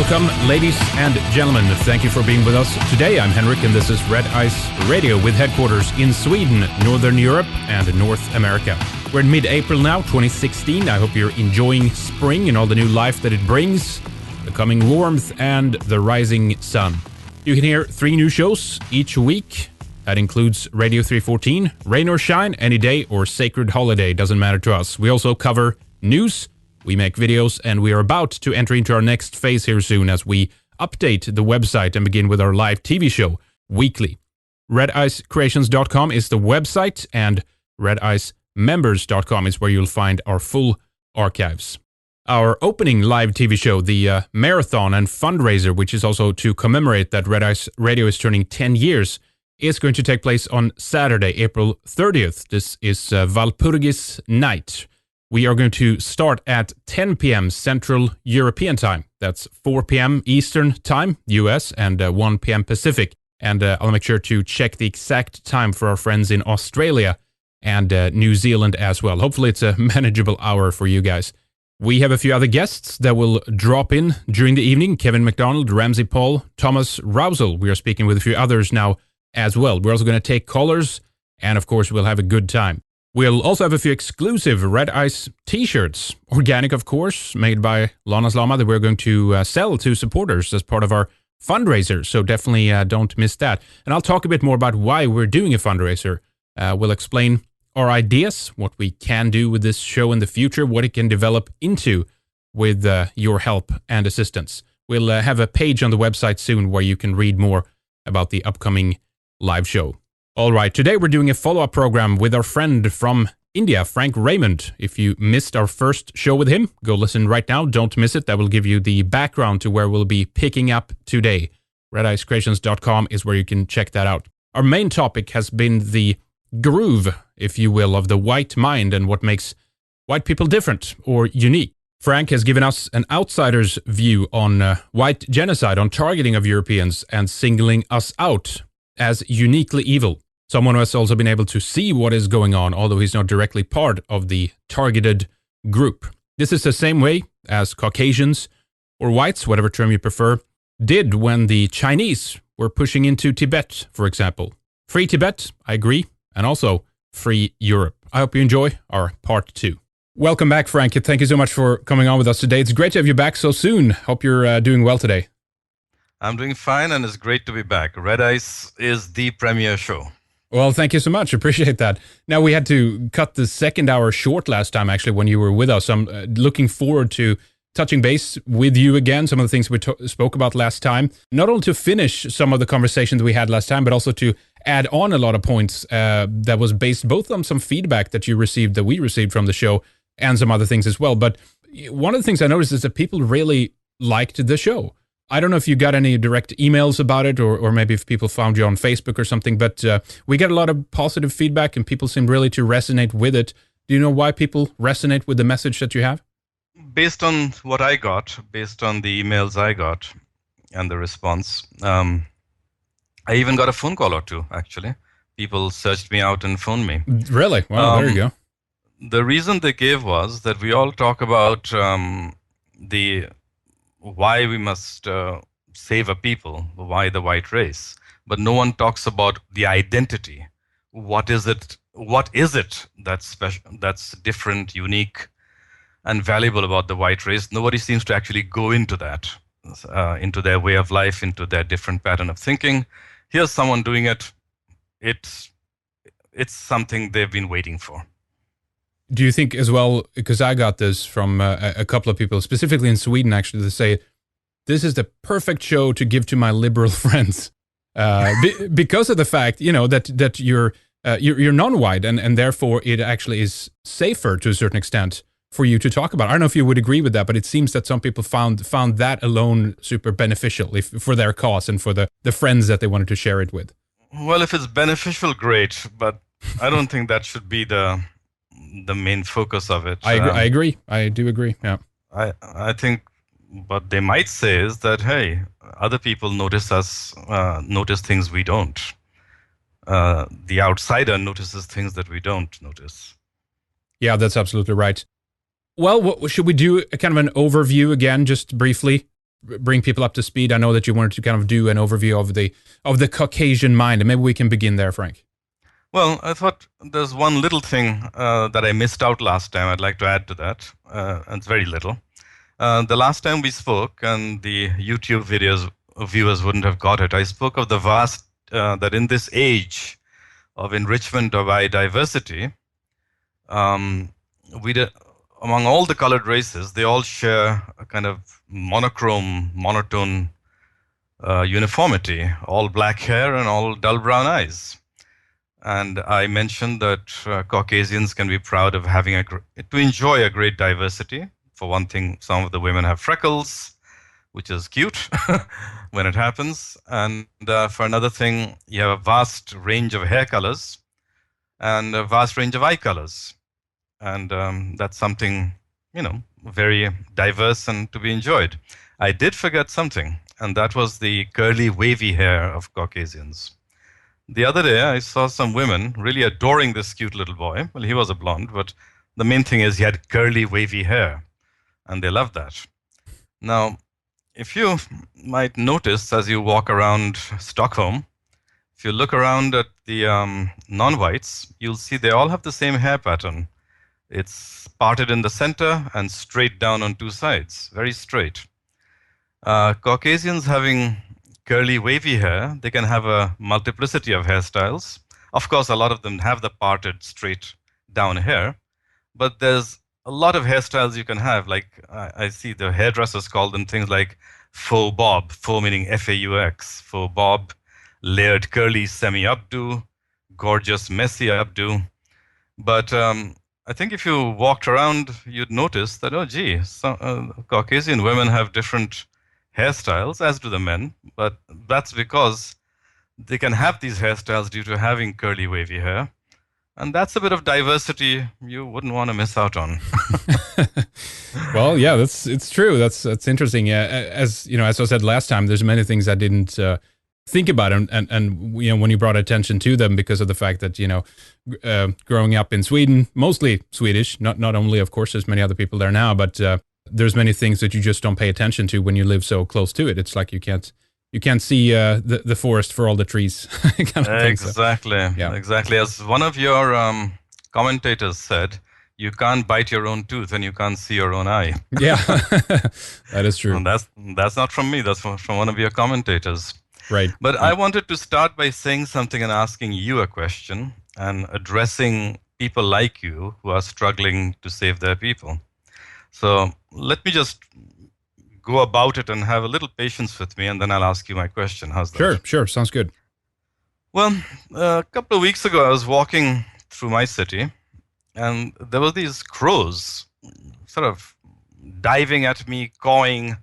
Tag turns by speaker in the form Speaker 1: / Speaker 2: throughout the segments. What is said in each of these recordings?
Speaker 1: Welcome, ladies and gentlemen. Thank you for being with us today. I'm Henrik, and this is Red Ice Radio with headquarters in Sweden, Northern Europe, and North America. We're in mid-April now, 2016. I hope you're enjoying spring and all the new life that it brings, the coming warmth, and the rising sun. You can hear 3 new shows each week. That includes Radio 314, Rain or Shine, Any Day, or Sacred Holiday, doesn't matter to us. We also cover news, we make videos, and we are about to enter into our next phase here soon as we update the website and begin with our live TV show weekly. RedIceCreations.com is the website, and RedIceMembers.com is where you'll find our full archives. Our opening live TV show, the marathon and fundraiser, which is also to commemorate that Red Ice Radio is turning 10 years, is going to take place on Saturday, April 30th. This is Walpurgis night. We are going to start at 10 p.m. Central European time. That's 4 p.m. Eastern time, US, and 1 p.m. Pacific. And I'll make sure to check the exact time for our friends in Australia and New Zealand as well. Hopefully it's a manageable hour for you guys. We have a few other guests that will drop in during the evening. Kevin McDonald, Ramsey Paul, Thomas Rousel. We are speaking with a few others now as well. We're also going to take callers, and of course we'll have a good time. We'll also have a few exclusive Red Ice t-shirts, organic of course, made by Lana's Llama, that we're going to sell to supporters as part of our fundraiser, so definitely don't miss that. And I'll talk a bit more about why we're doing a fundraiser. We'll explain our ideas, what we can do with this show in the future, what it can develop into with your help and assistance. We'll have a page on the website soon where you can read more about the upcoming live show. All right, today we're doing a follow-up program with our friend from India, Frank Raymond. If you missed our first show with him, go listen right now. Don't miss it. That will give you the background to where we'll be picking up today. RedIceCreations.com is where you can check that out. Our main topic has been the groove, if you will, of the white mind and what makes white people different or unique. Frank has given us an outsider's view on white genocide, on targeting of Europeans and singling us out as uniquely evil. Someone who has also been able to see what is going on, although he's not directly part of the targeted group. This is the same way as Caucasians, or whites, whatever term you prefer, did when the Chinese were pushing into Tibet, for example. Free Tibet, I agree, and also free Europe. I hope you enjoy our part 2. Welcome back, Frank. Thank you so much for coming on with us today. It's great to have you back so soon. Hope you're doing well today.
Speaker 2: I'm doing fine, and it's great to be back. Red Ice is the premier show.
Speaker 1: Well, thank you so much. Appreciate that. Now, we had to cut the second hour short last time, actually, when you were with us. I'm looking forward to touching base with you again, some of the things we spoke about last time. Not only to finish some of the conversations we had last time, but also to add on a lot of points that was based both on some feedback that you received, that we received from the show, and some other things as well. But one of the things I noticed is that people really liked the show. I don't know if you got any direct emails about it, or maybe if people found you on Facebook or something, but we got a lot of positive feedback and people seem really to resonate with it. Do you know why people resonate with the message that you have?
Speaker 2: Based on what I got, based on the emails I got and the response, I even got a phone call or two, actually. People searched me out and phoned me.
Speaker 1: Really? Wow, there you go.
Speaker 2: The reason they gave was that we all talk about why we must save a people, why the white race, but no one talks about the identity. What is it that's special, that's different, unique, and valuable about the white race? Nobody seems to actually go into that, into their way of life, into their different pattern of thinking. Here's someone doing it. It's something they've been waiting for.
Speaker 1: Do you think as well, because I got this from a couple of people, specifically in Sweden, actually, to say, this is the perfect show to give to my liberal friends, because of the fact, that you're non-white, and therefore it actually is safer to a certain extent for you to talk about. I don't know if you would agree with that, but it seems that some people found that alone super beneficial for their cause and for the friends that they wanted to share it with.
Speaker 2: Well, if it's beneficial, great, but I don't think that should be the main focus of it.
Speaker 1: I agree. I do agree. Yeah.
Speaker 2: I think what they might say is that, hey, other people notice things we don't. The outsider notices things that we don't notice.
Speaker 1: Yeah, that's absolutely right. Well, should we do a kind of an overview again, just briefly? bring people up to speed. I know that you wanted to kind of do an overview of the Caucasian mind, and maybe we can begin there, Frank.
Speaker 2: Well, I thought there's one little thing that I missed out last time. I'd like to add to that, and it's very little. The last time we spoke, and the YouTube videos viewers wouldn't have got it, I spoke of the vast, that in this age of enrichment by diversity, among all the colored races, they all share a kind of monotone uniformity, all black hair and all dull brown eyes. And I mentioned that Caucasians can be proud of having to enjoy a great diversity. For one thing, some of the women have freckles, which is cute when it happens. And for another thing, you have a vast range of hair colors and a vast range of eye colors. And that's something, very diverse and to be enjoyed. I did forget something, and that was the curly, wavy hair of Caucasians. The other day, I saw some women really adoring this cute little boy. Well, he was a blonde, but the main thing is he had curly, wavy hair, and they loved that. Now, if you might notice as you walk around Stockholm, if you look around at the non-whites, you'll see they all have the same hair pattern. It's parted in the center and straight down on two sides, very straight. Caucasians having curly, wavy hair, they can have a multiplicity of hairstyles. Of course, a lot of them have the parted, straight down hair, but there's a lot of hairstyles you can have. Like I see the hairdressers call them things like faux bob, faux meaning F-A-U-X, faux bob, layered curly semi-updo, gorgeous messy updo. But I think if you walked around, you'd notice that, Caucasian women have different hairstyles, as do the men, but that's because they can have these hairstyles due to having curly, wavy hair. And that's a bit of diversity you wouldn't want to miss out on.
Speaker 1: Well, yeah, it's true. That's interesting. As I said last time, there's many things I didn't think about, and when you brought attention to them, because of the fact that growing up in Sweden, mostly Swedish, not only, of course, there's many other people there now, but there's many things that you just don't pay attention to when you live so close to it. It's like you can't see the forest for all the trees. kind of
Speaker 2: Exactly.
Speaker 1: So, yeah.
Speaker 2: Exactly. As one of your commentators said, you can't bite your own tooth and you can't see your own eye.
Speaker 1: Yeah, that is true.
Speaker 2: And that's not from me. That's from one of your commentators.
Speaker 1: Right.
Speaker 2: But I wanted to start by saying something and asking you a question and addressing people like you who are struggling to save their people. So let me just go about it and have a little patience with me, and then I'll ask you my question. How's that?
Speaker 1: Sure. Sounds good.
Speaker 2: Well, a couple of weeks ago, I was walking through my city, and there were these crows sort of diving at me, cawing.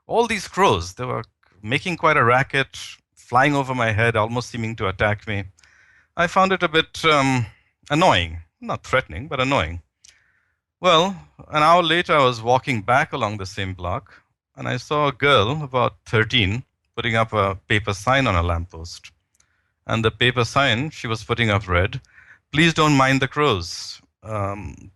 Speaker 2: All these crows, they were making quite a racket, flying over my head, almost seeming to attack me. I found it a bit annoying. Not threatening, but annoying. Well, an hour later, I was walking back along the same block, and I saw a girl, about 13, putting up a paper sign on a lamppost. And the paper sign she was putting up read, "Please don't mind the crows.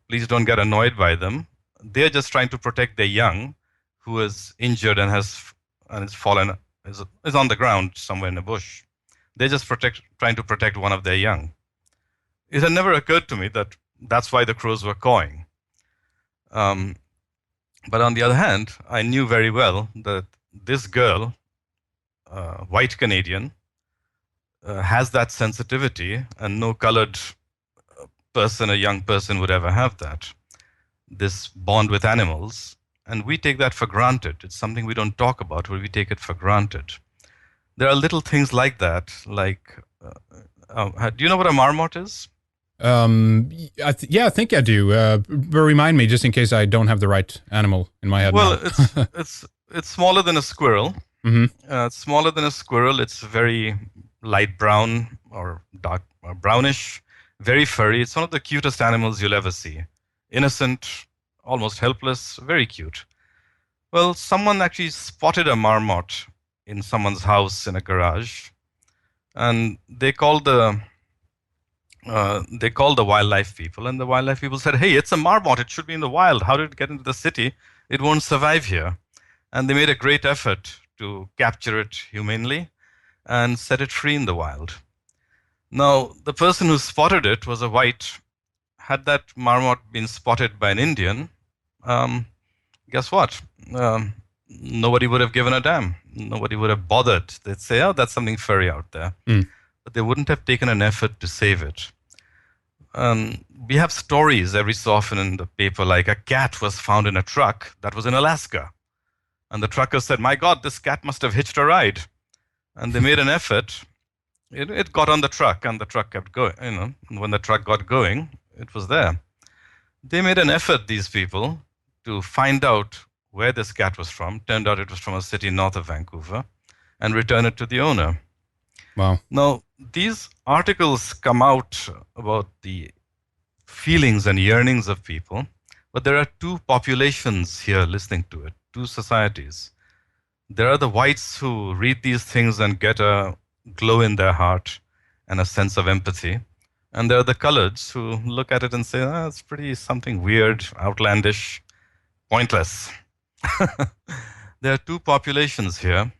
Speaker 2: Please don't get annoyed by them. They're just trying to protect their young, who is injured and is on the ground somewhere in a bush. They're just trying to protect one of their young." It had never occurred to me that that's why the crows were cawing. But on the other hand, I knew very well that this girl, white Canadian, has that sensitivity, and no colored person, a young person, would ever have that. This bond with animals, and we take that for granted. It's something we don't talk about, but we take it for granted. There are little things like that, like, do you know what a marmot is?
Speaker 1: I think I do. But remind me, just in case I don't have the right animal in my head.
Speaker 2: Well, it's smaller than a squirrel.
Speaker 1: Mm-hmm.
Speaker 2: It's smaller than a squirrel. It's very light brown or dark or brownish, very furry. It's one of the cutest animals you'll ever see. Innocent, almost helpless, very cute. Well, someone actually spotted a marmot in someone's house in a garage, and they called the wildlife people, and the wildlife people said, "Hey, it's a marmot. It should be in the wild. How did it get into the city? It won't survive here." And they made a great effort to capture it humanely and set it free in the wild. Now, the person who spotted it was a white. Had that marmot been spotted by an Indian, um, guess what? Nobody would have given a damn. Nobody would have bothered. They'd say, oh, that's something furry out there. But they wouldn't have taken an effort to save it. We have stories every so often in the paper, like a cat was found in a truck that was in Alaska. And the trucker said, my God, this cat must have hitched a ride. And they made an effort. It got on the truck, and the truck kept going. And when the truck got going, it was there. They made an effort, these people, to find out where this cat was from. Turned out it was from a city north of Vancouver, and return it to the owner.
Speaker 1: Wow.
Speaker 2: Now, these articles come out about the feelings and yearnings of people, but there are two populations here listening to it, two societies. There are the whites who read these things and get a glow in their heart and a sense of empathy. And there are the coloreds who look at it and say, it's pretty something weird, outlandish, pointless. There are two populations here.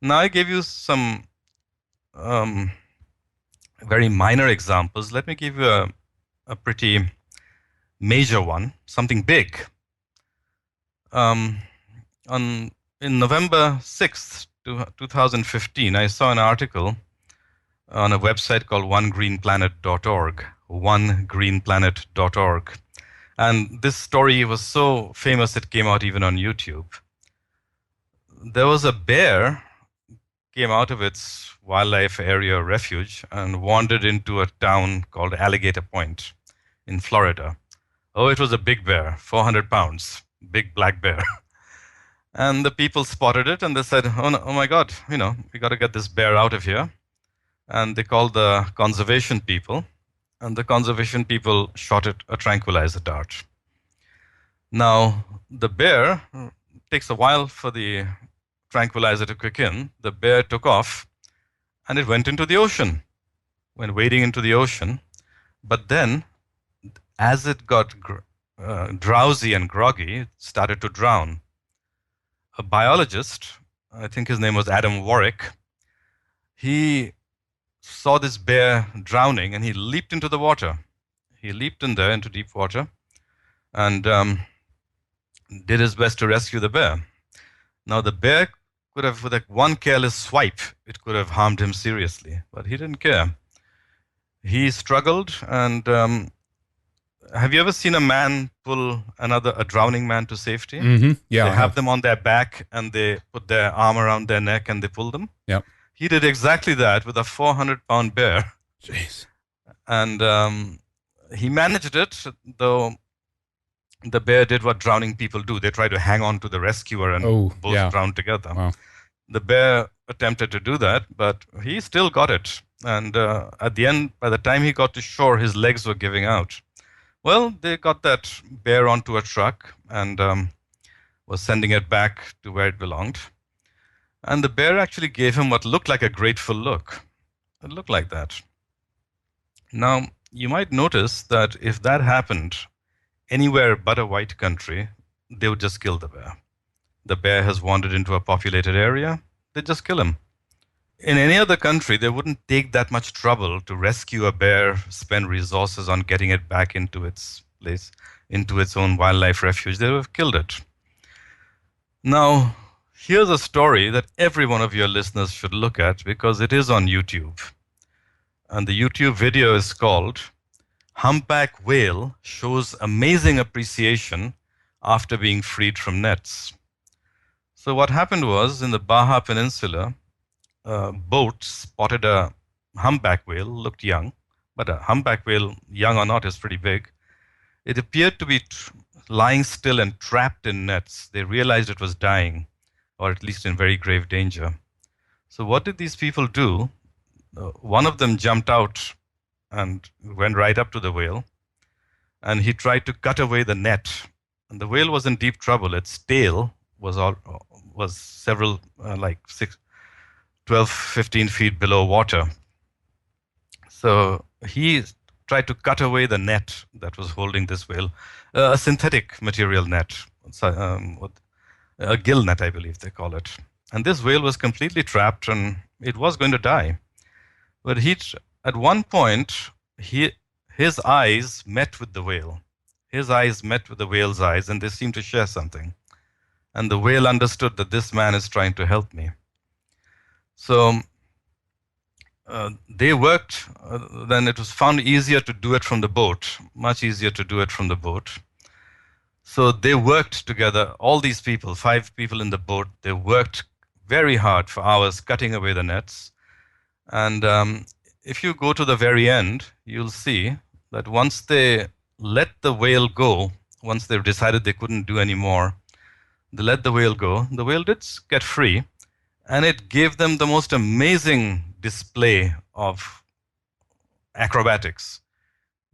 Speaker 2: Now, I gave you some very minor examples. Let me give you a pretty major one, something big. In November 6th, 2015, I saw an article on a website called onegreenplanet.org, onegreenplanet.org. And this story was so famous it came out even on YouTube. There was a bear came out of its wildlife area refuge and wandered into a town called Alligator Point in Florida. Oh, it was a big bear, 400 pounds, big black bear. And the people spotted it and they said, oh, no, oh my God, we got to get this bear out of here. And they called the conservation people, and the conservation people shot it a tranquilizer dart. Now, the bear, takes a while for the tranquilizer to kick in. The bear took off and it went into the ocean, went wading into the ocean. But then, as it got drowsy and groggy, it started to drown. A biologist, I think his name was Adam Warwick, he saw this bear drowning and he leaped into the water. He leaped in there into deep water and did his best to rescue the bear. Now, the bear could have, with one careless swipe, it could have harmed him seriously, but he didn't care. He struggled and have you ever seen a man pull a drowning man to safety?
Speaker 1: Mm-hmm. Yeah,
Speaker 2: they have them on their back and they put their arm around their neck and they pull them.
Speaker 1: Yep.
Speaker 2: He did exactly that with a 400-pound bear.
Speaker 1: Jeez.
Speaker 2: And he managed it, though the bear did what drowning people do. They try to hang on to the rescuer and both drown together.
Speaker 1: Wow.
Speaker 2: The bear attempted to do that, but he still got it. And at the end, by the time he got to shore, his legs were giving out. Well, they got that bear onto a truck and was sending it back to where it belonged. And the bear actually gave him what looked like a grateful look. It looked like that. Now, you might notice that if that happened anywhere but a white country, they would just kill the bear. The bear has wandered into a populated area, they'd just kill him. In any other country, they wouldn't take that much trouble to rescue a bear, spend resources on getting it back into its place, into its own wildlife refuge. They would have killed it. Now, here's a story that every one of your listeners should look at because it is on YouTube. And the YouTube video is called Humpback Whale Shows Amazing Appreciation After Being Freed from Nets. So what happened was, in the Baja Peninsula, a boat spotted a humpback whale, looked young, but a humpback whale, young or not, is pretty big. It appeared to be lying still and trapped in nets. They realized it was dying, or at least in very grave danger. So what did these people do? One of them jumped out and went right up to the whale, and he tried to cut away the net. And the whale was in deep trouble. Its tail was several, 12, 15 feet below water. So he tried to cut away the net that was holding this whale, a synthetic material net. a gill net, I believe they call it. And this whale was completely trapped and it was going to die. But at one point, his eyes met with the whale. His eyes met with the whale's eyes, and they seemed to share something. And the whale understood that this man is trying to help me. So they worked. Then it was found easier to do it from the boat, much easier to do it from the boat. So they worked together, all these people, 5 people in the boat, they worked very hard for hours cutting away the nets. And if you go to the very end, you'll see that once they let the whale go, once they've decided they couldn't do any more, they let the whale go. The whale did get free, and it gave them the most amazing display of acrobatics.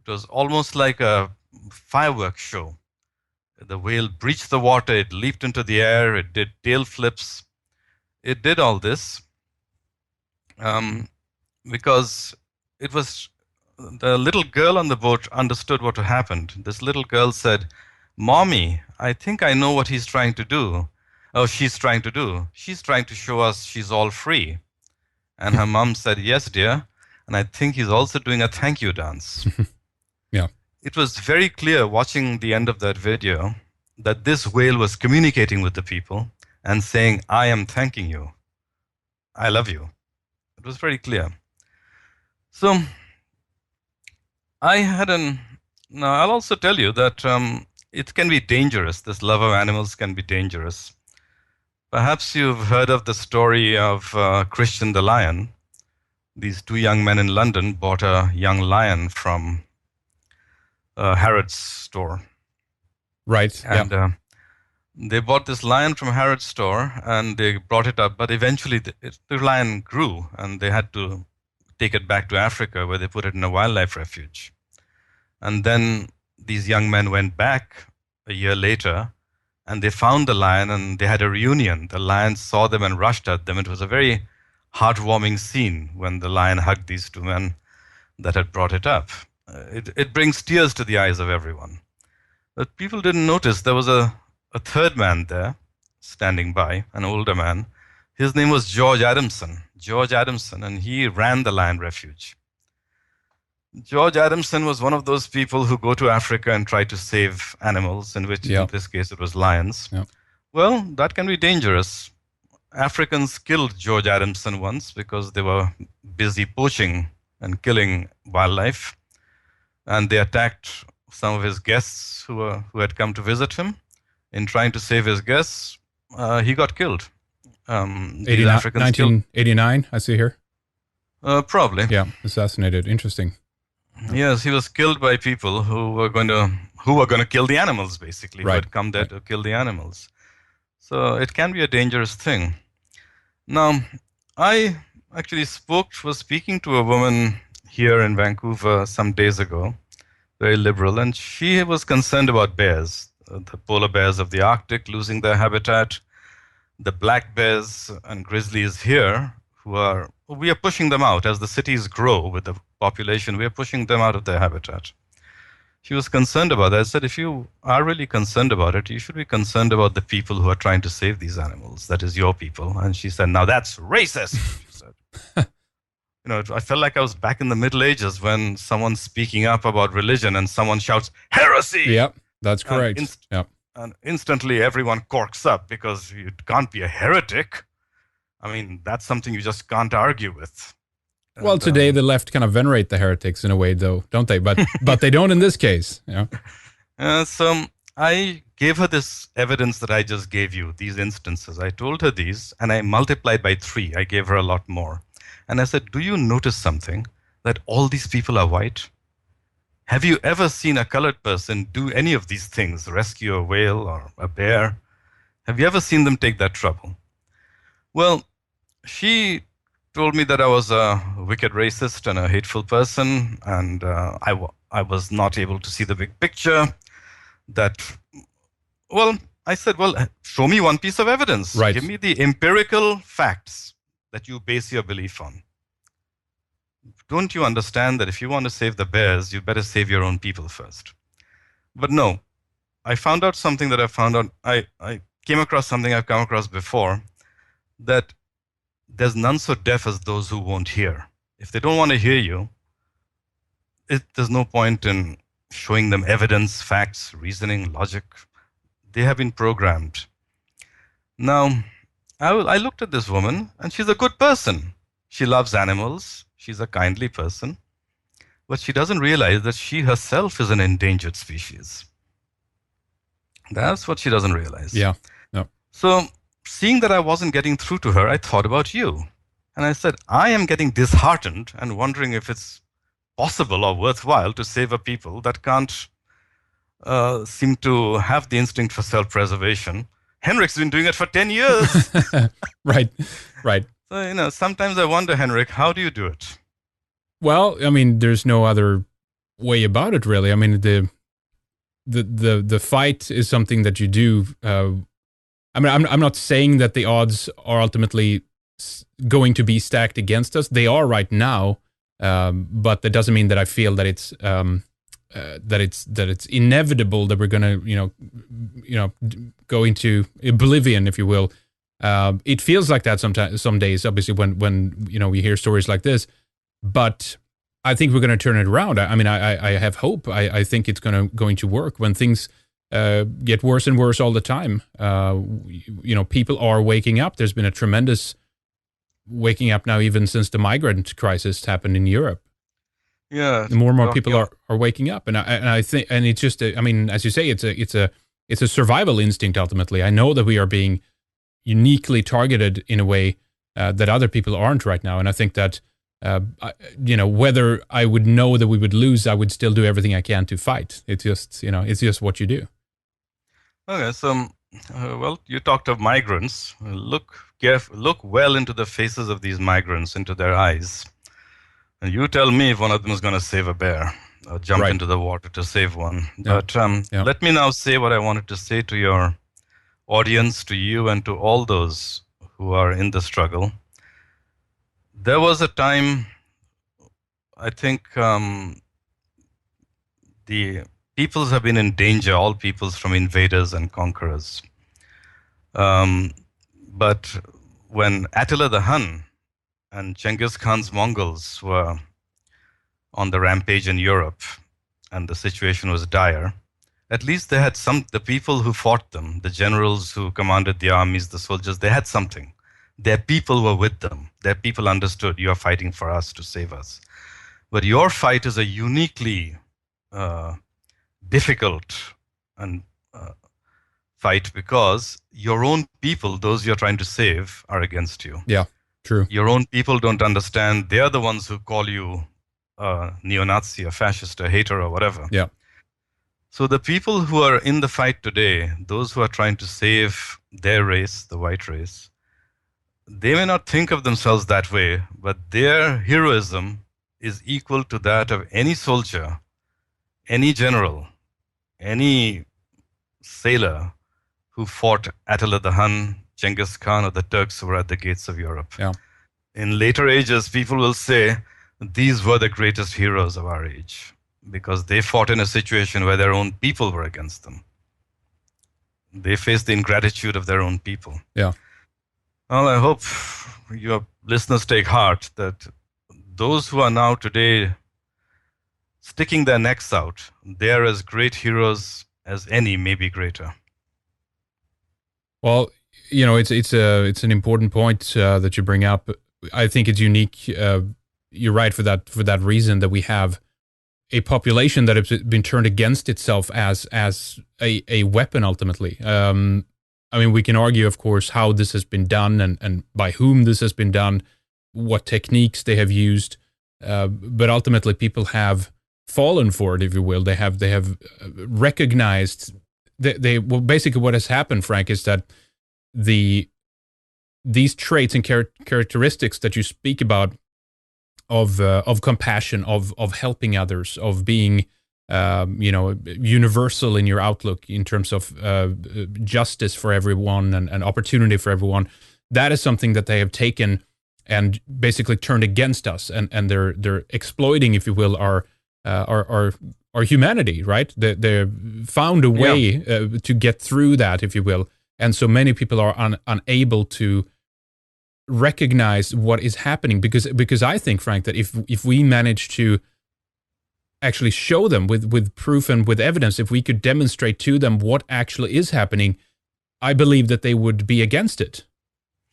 Speaker 2: It was almost like a fireworks show. The whale breached the water, it leaped into the air, it did tail flips. It did all this because it was the little girl on the boat understood what happened. This little girl said, "Mommy, I think I know what he's trying to do. Oh, she's trying to do. She's trying to show us she's all free." And her mom said, "Yes, dear. And I think he's also doing a thank you dance."
Speaker 1: Yeah.
Speaker 2: It was very clear watching the end of that video that this whale was communicating with the people and saying, "I am thanking you. I love you." It was very clear. So now I'll also tell you that it can be dangerous. This love of animals can be dangerous. Perhaps you've heard of the story of Christian the lion. These 2 young men in London bought a young lion from Harrods store.
Speaker 1: Right.
Speaker 2: And they bought this lion from Harrods store and they brought it up. But eventually the lion grew and they had to take it back to Africa where they put it in a wildlife refuge. And then these young men went back a year later and they found the lion and they had a reunion. The lion saw them and rushed at them. It was a very heartwarming scene when the lion hugged these 2 men that had brought it up. It brings tears to the eyes of everyone. But people didn't notice there was a 3rd man there standing by, an older man. His name was George Adamson, and he ran the lion refuge. George Adamson was one of those people who go to Africa and try to save animals, in this case it was lions.
Speaker 1: Yeah.
Speaker 2: Well, that can be dangerous. Africans killed George Adamson once because they were busy poaching and killing wildlife. And they attacked some of his guests who had come to visit him. In trying to save his guests, he got killed.
Speaker 1: 1989, I see here.
Speaker 2: Probably.
Speaker 1: Yeah, assassinated. Interesting.
Speaker 2: Yes, he was killed by people who were going to kill the animals, basically,
Speaker 1: right.
Speaker 2: Who had come there to kill the animals. So it can be a dangerous thing. Now, I actually was speaking to a woman here in Vancouver some days ago, very liberal, and she was concerned about bears, the polar bears of the Arctic losing their habitat, the black bears and grizzlies here, we are pushing them out as the cities grow with the population. We are pushing them out of their habitat. She was concerned about that. I said, if you are really concerned about it, you should be concerned about the people who are trying to save these animals. That is your people. And she said, now that's racist, she said. I felt like I was back in the Middle Ages when someone's speaking up about religion and someone shouts, heresy!
Speaker 1: Yep, that's correct.
Speaker 2: And instantly everyone corks up because you can't be a heretic. I mean, that's something you just can't argue with.
Speaker 1: Well, today the left kind of venerate the heretics in a way, though, don't they? But they don't in this case.
Speaker 2: So I gave her this evidence that I just gave you, these instances. I told her these, and I multiplied by 3. I gave her a lot more. And I said, do you notice something? That all these people are white? Have you ever seen a colored person do any of these things, rescue a whale or a bear? Have you ever seen them take that trouble? Well, she told me that I was a wicked racist and a hateful person, and I was not able to see the big picture. I said, show me one piece of evidence.
Speaker 1: Right.
Speaker 2: Give me the empirical facts that you base your belief on. Don't you understand that if you want to save the bears, you better save your own people first? But no, I found out something that I found out. I came across something I've come across before, that there's none so deaf as those who won't hear. If they don't want to hear you, there's no point in showing them evidence, facts, reasoning, logic. They have been programmed. Now, I looked at this woman, and she's a good person. She loves animals. She's a kindly person. But she doesn't realize that she herself is an endangered species. That's what she doesn't realize.
Speaker 1: Yeah. No.
Speaker 2: So, seeing that I wasn't getting through to her, I thought about you. And I said, I am getting disheartened and wondering if it's possible or worthwhile to save a people that can't seem to have the instinct for self-preservation. Henrik's been doing it for 10 years.
Speaker 1: Right.
Speaker 2: So, sometimes I wonder, Henrik, how do you do it?
Speaker 1: Well, I mean, there's no other way about it, really. I mean, the fight is something that you do. I mean, I'm not saying that the odds are ultimately going to be stacked against us. They are right now, but that doesn't mean that I feel that it's inevitable that we're going to go into oblivion, if you will. It feels like that sometimes, some days, obviously, when we hear stories like this. But I think we're going to turn it around. I mean, I have hope. I think it's going to work when things get worse and worse all the time. People are waking up. There's been a tremendous waking up now, even since the migrant crisis happened in Europe.
Speaker 2: Yeah,
Speaker 1: more and more people are waking up, and I think, and it's just, I mean, as you say, it's a survival instinct ultimately. I know that we are being uniquely targeted in a way that other people aren't right now, and I think that. Whether I would know that we would lose, I would still do everything I can to fight. It's just what you do.
Speaker 2: Okay, so, you talked of migrants. Look well into the faces of these migrants, into their eyes. And you tell me if one of them is going to save a bear or jump into the water to save one.
Speaker 1: Yeah.
Speaker 2: But let me now say what I wanted to say to your audience, to you, and to all those who are in the struggle. There was a time, I think, the peoples have been in danger, all peoples, from invaders and conquerors. But when Attila the Hun and Genghis Khan's Mongols were on the rampage in Europe and the situation was dire, at least they had the people who fought them, the generals who commanded the armies, the soldiers, they had something. Their people were with them. Their people understood, you are fighting for us to save us. But your fight is a uniquely difficult and fight because your own people, those you're trying to save, are against you.
Speaker 1: Yeah, true.
Speaker 2: Your own people don't understand. They are the ones who call you a neo-Nazi, a fascist, a hater, or whatever.
Speaker 1: Yeah.
Speaker 2: So the people who are in the fight today, those who are trying to save their race, the white race, they may not think of themselves that way, but their heroism is equal to that of any soldier, any general, any sailor who fought Attila the Hun, Genghis Khan, or the Turks who were at the gates of Europe.
Speaker 1: Yeah.
Speaker 2: In later ages, people will say these were the greatest heroes of our age because they fought in a situation where their own people were against them. They faced the ingratitude of their own people.
Speaker 1: Yeah.
Speaker 2: Well, I hope your listeners take heart that those who are now today sticking their necks out, they are as great heroes as any, maybe greater.
Speaker 1: Well, it's an important point that you bring up. I think it's unique. You're right for that reason that we have a population that has been turned against itself as a weapon ultimately. I mean, we can argue, of course, how this has been done and by whom this has been done, what techniques they have used, but ultimately people have fallen for it, if you will. They have recognized well, basically what has happened, Frank, is that these traits and characteristics that you speak about of compassion, of helping others, of being universal in your outlook in terms of justice for everyone and opportunity for everyone. That is something that they have taken and basically turned against us, and they're exploiting, if you will, our humanity. Right? They found a way to get through that, if you will, And so many people are unable to recognize what is happening, because I think, Frank, that if we manage to actually show them with proof and with evidence, if we could demonstrate to them what actually is happening, I believe that they would be against it.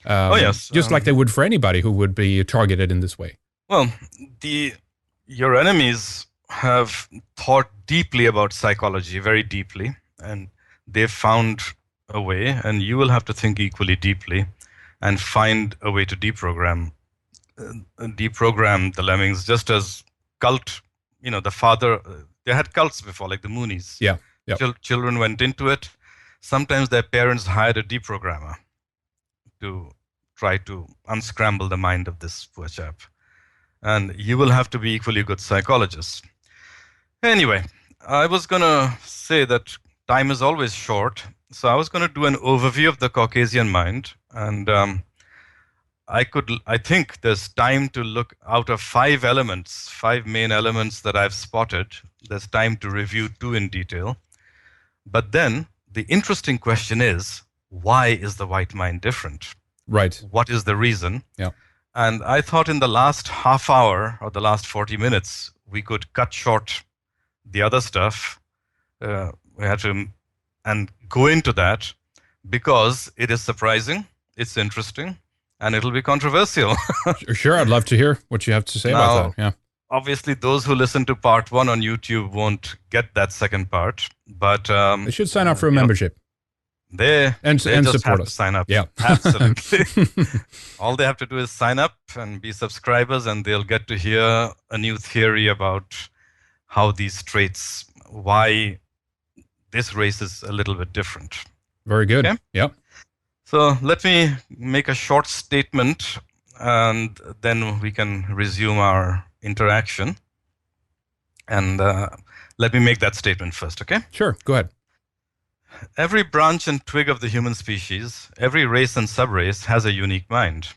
Speaker 2: Yes.
Speaker 1: Just like they would for anybody who would be targeted in this way.
Speaker 2: Well, your enemies have thought deeply about psychology, very deeply, and they've found a way, and you will have to think equally deeply and find a way to deprogram the lemmings, just as cult, the father, they had cults before, like the Moonies.
Speaker 1: Yeah. Yep.
Speaker 2: Children went into it. Sometimes their parents hired a deprogrammer to try to unscramble the mind of this poor chap. And you will have to be equally good psychologist. Anyway, I was going to say that time is always short. So I was going to do an overview of the Caucasian mind. And I think there's time to look out of 5 main elements that I've spotted. There's time to review 2 in detail. But then the interesting question is, why is the white mind different?
Speaker 1: Right.
Speaker 2: What is the reason?
Speaker 1: Yeah.
Speaker 2: And I thought in the last half hour or the last 40 minutes, we could cut short the other stuff. We had to and go into that because it is surprising, it's interesting, and it'll be controversial.
Speaker 1: Sure, I'd love to hear what you have to say about that. Yeah.
Speaker 2: Obviously, those who listen to part 1 on YouTube won't get that second part, but
Speaker 1: they should sign up for a membership.
Speaker 2: They
Speaker 1: just
Speaker 2: support
Speaker 1: have
Speaker 2: us. To sign up.
Speaker 1: Yeah,
Speaker 2: absolutely. All they have to do is sign up and be subscribers, and they'll get to hear a new theory about how these traits, why this race is a little bit different.
Speaker 1: Very good.
Speaker 2: Okay?
Speaker 1: Yeah.
Speaker 2: So let me make a short statement, and then we can resume our interaction. And let me make that statement first, okay?
Speaker 1: Sure, go ahead.
Speaker 2: Every branch and twig of the human species, every race and subrace has a unique mind.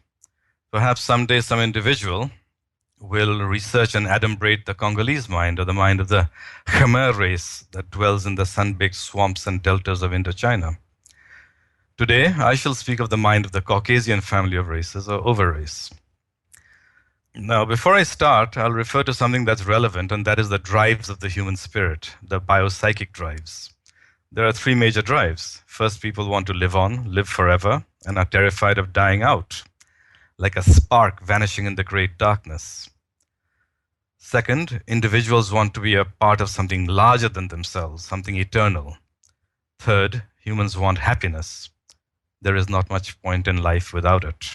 Speaker 2: Perhaps someday some individual will research and adumbrate the Congolese mind, or the mind of the Khmer race that dwells in the sun-baked swamps and deltas of Indochina. Today, I shall speak of the mind of the Caucasian family of races, or overrace. Now, before I start, I'll refer to something that's relevant, and that is the drives of the human spirit, the biopsychic drives. There are 3 major drives. First, people want to live on, live forever, and are terrified of dying out, like a spark vanishing in the great darkness. Second, individuals want to be a part of something larger than themselves, something eternal. Third, humans want happiness. There is not much point in life without it.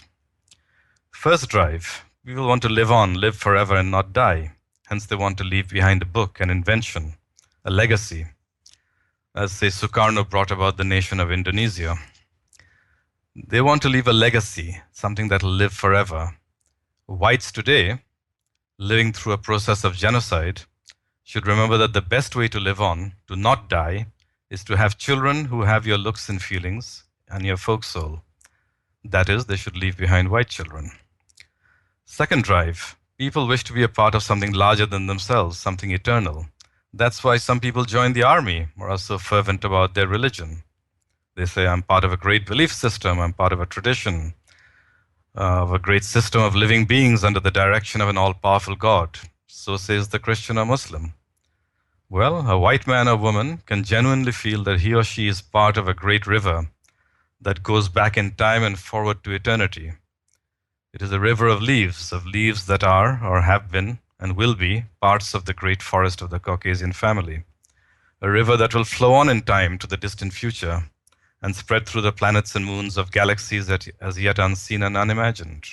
Speaker 2: First drive, people want to live on, live forever, and not die. Hence, they want to leave behind a book, an invention, a legacy. As, say, Sukarno brought about the nation of Indonesia. They want to leave a legacy, something that will live forever. Whites today, living through a process of genocide, should remember that the best way to live on, to not die, is to have children who have your looks and feelings and your folk soul. That is, they should leave behind white children. Second drive, people wish to be a part of something larger than themselves, something eternal. That's why some people join the army or are so fervent about their religion. They say, I'm part of a great belief system, I'm part of a tradition, of a great system of living beings under the direction of an all-powerful God. So says the Christian or Muslim. Well, a white man or woman can genuinely feel that he or she is part of a great river that goes back in time and forward to eternity. It is a river of leaves that are or have been and will be parts of the great forest of the Caucasian family. A river that will flow on in time to the distant future and spread through the planets and moons of galaxies as yet unseen and unimagined.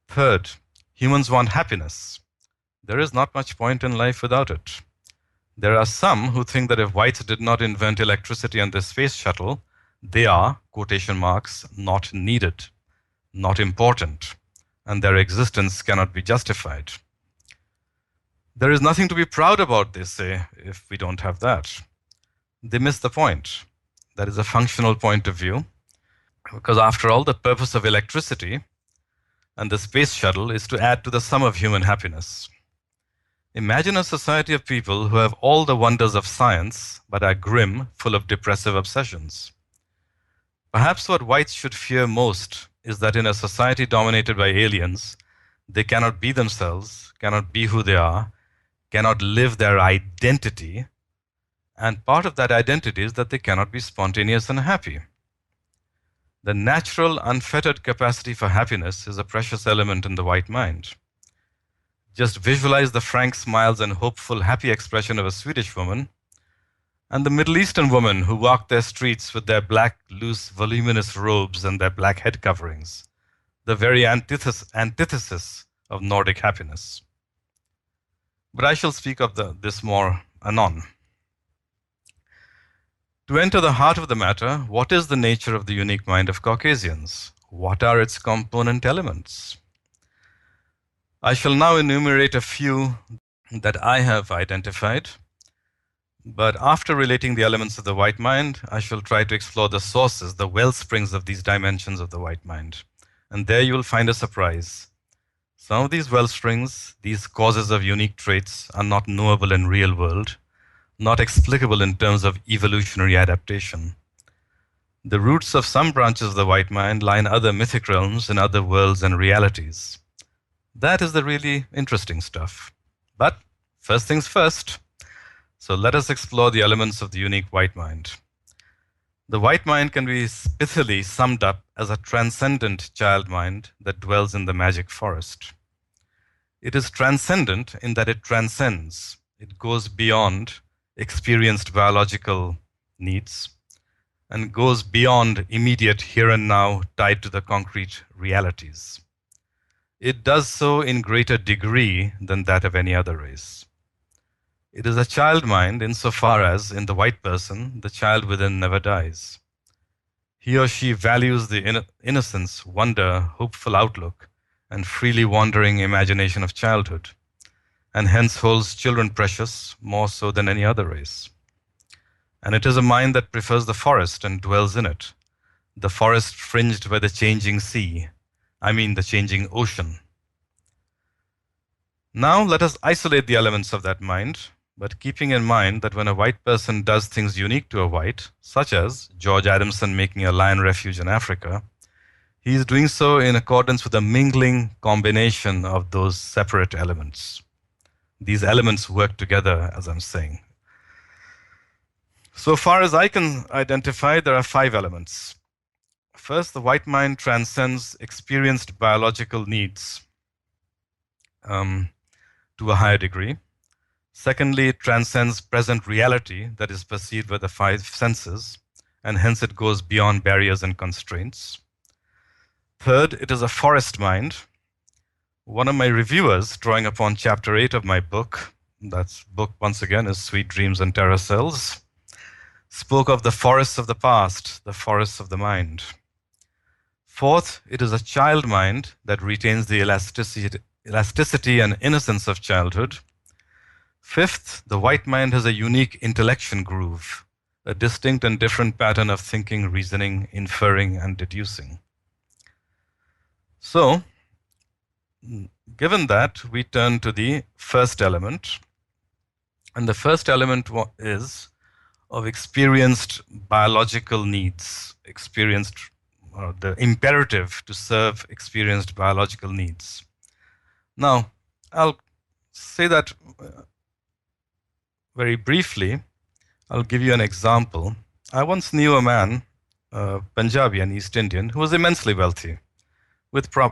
Speaker 2: Third, humans want happiness. There is not much point in life without it. There are some who think that if whites did not invent electricity and the space shuttle, they are, quotation marks, not needed, not important, and their existence cannot be justified. There is nothing to be proud about, they say, if we don't have that. They miss the point. That is a functional point of view, because after all, the purpose of electricity and the space shuttle is to add to the sum of human happiness. Imagine a society of people who have all the wonders of science, but are grim, full of depressive obsessions. Perhaps what whites should fear most is that in a society dominated by aliens, they cannot be themselves, cannot be who they are, cannot live their identity, and part of that identity is that they cannot be spontaneous and happy. The natural, unfettered capacity for happiness is a precious element in the white mind. Just visualize the frank smiles and hopeful, happy expression of a Swedish woman and the Middle Eastern women who walk their streets with their black, loose, voluminous robes and their black head coverings, the very antithesis of Nordic happiness. But I shall speak of this more anon. To enter the heart of the matter, what is the nature of the unique mind of Caucasians? What are its component elements? I shall now enumerate a few that I have identified, but after relating the elements of the white mind, I shall try to explore the sources, the well springs of these dimensions of the white mind. And there you will find a surprise. Some of these well springs, these causes of unique traits, are not knowable in real world, not explicable in terms of evolutionary adaptation. The roots of some branches of the white mind lie in other mythic realms, in other worlds and realities. That is the really interesting stuff. But first things first. So let us explore the elements of the unique white mind. The white mind can be pithily summed up as a transcendent child mind that dwells in the magic forest. It is transcendent in that it transcends. It goes beyond experienced biological needs and goes beyond immediate here and now tied to the concrete realities. It does so in greater degree than that of any other race. It is a child mind insofar as, in the white person, the child within never dies. He or she values the innocence, wonder, hopeful outlook, and freely wandering imagination of childhood, and hence holds children precious more so than any other race. And it is a mind that prefers the forest and dwells in it, the forest fringed by the changing sea, the changing ocean. Now let us isolate the elements of that mind, but keeping in mind that when a white person does things unique to a white, such as George Adamson making a lion refuge in Africa, he is doing so in accordance with a mingling combination of those separate elements. These elements work together, as I'm saying. So far as I can identify, there are 5 elements. First, the white mind transcends experienced biological needs to a higher degree. Secondly, it transcends present reality that is perceived by the 5 senses, and hence it goes beyond barriers and constraints. Third, it is a forest mind. One of my reviewers, drawing upon chapter 8 of my book, that book once again is Sweet Dreams and Terror Cells, spoke of the forests of the past, the forests of the mind. Fourth, it is a child mind that retains the elasticity and innocence of childhood. Fifth, the white mind has a unique intellection groove, a distinct and different pattern of thinking, reasoning, inferring, and deducing. So, given that, we turn to the first element. And the first element is of experienced biological needs, the imperative to serve experienced biological needs. Now, I'll say that very briefly. I'll give you an example. I once knew a man, Punjabi, an East Indian, who was immensely wealthy.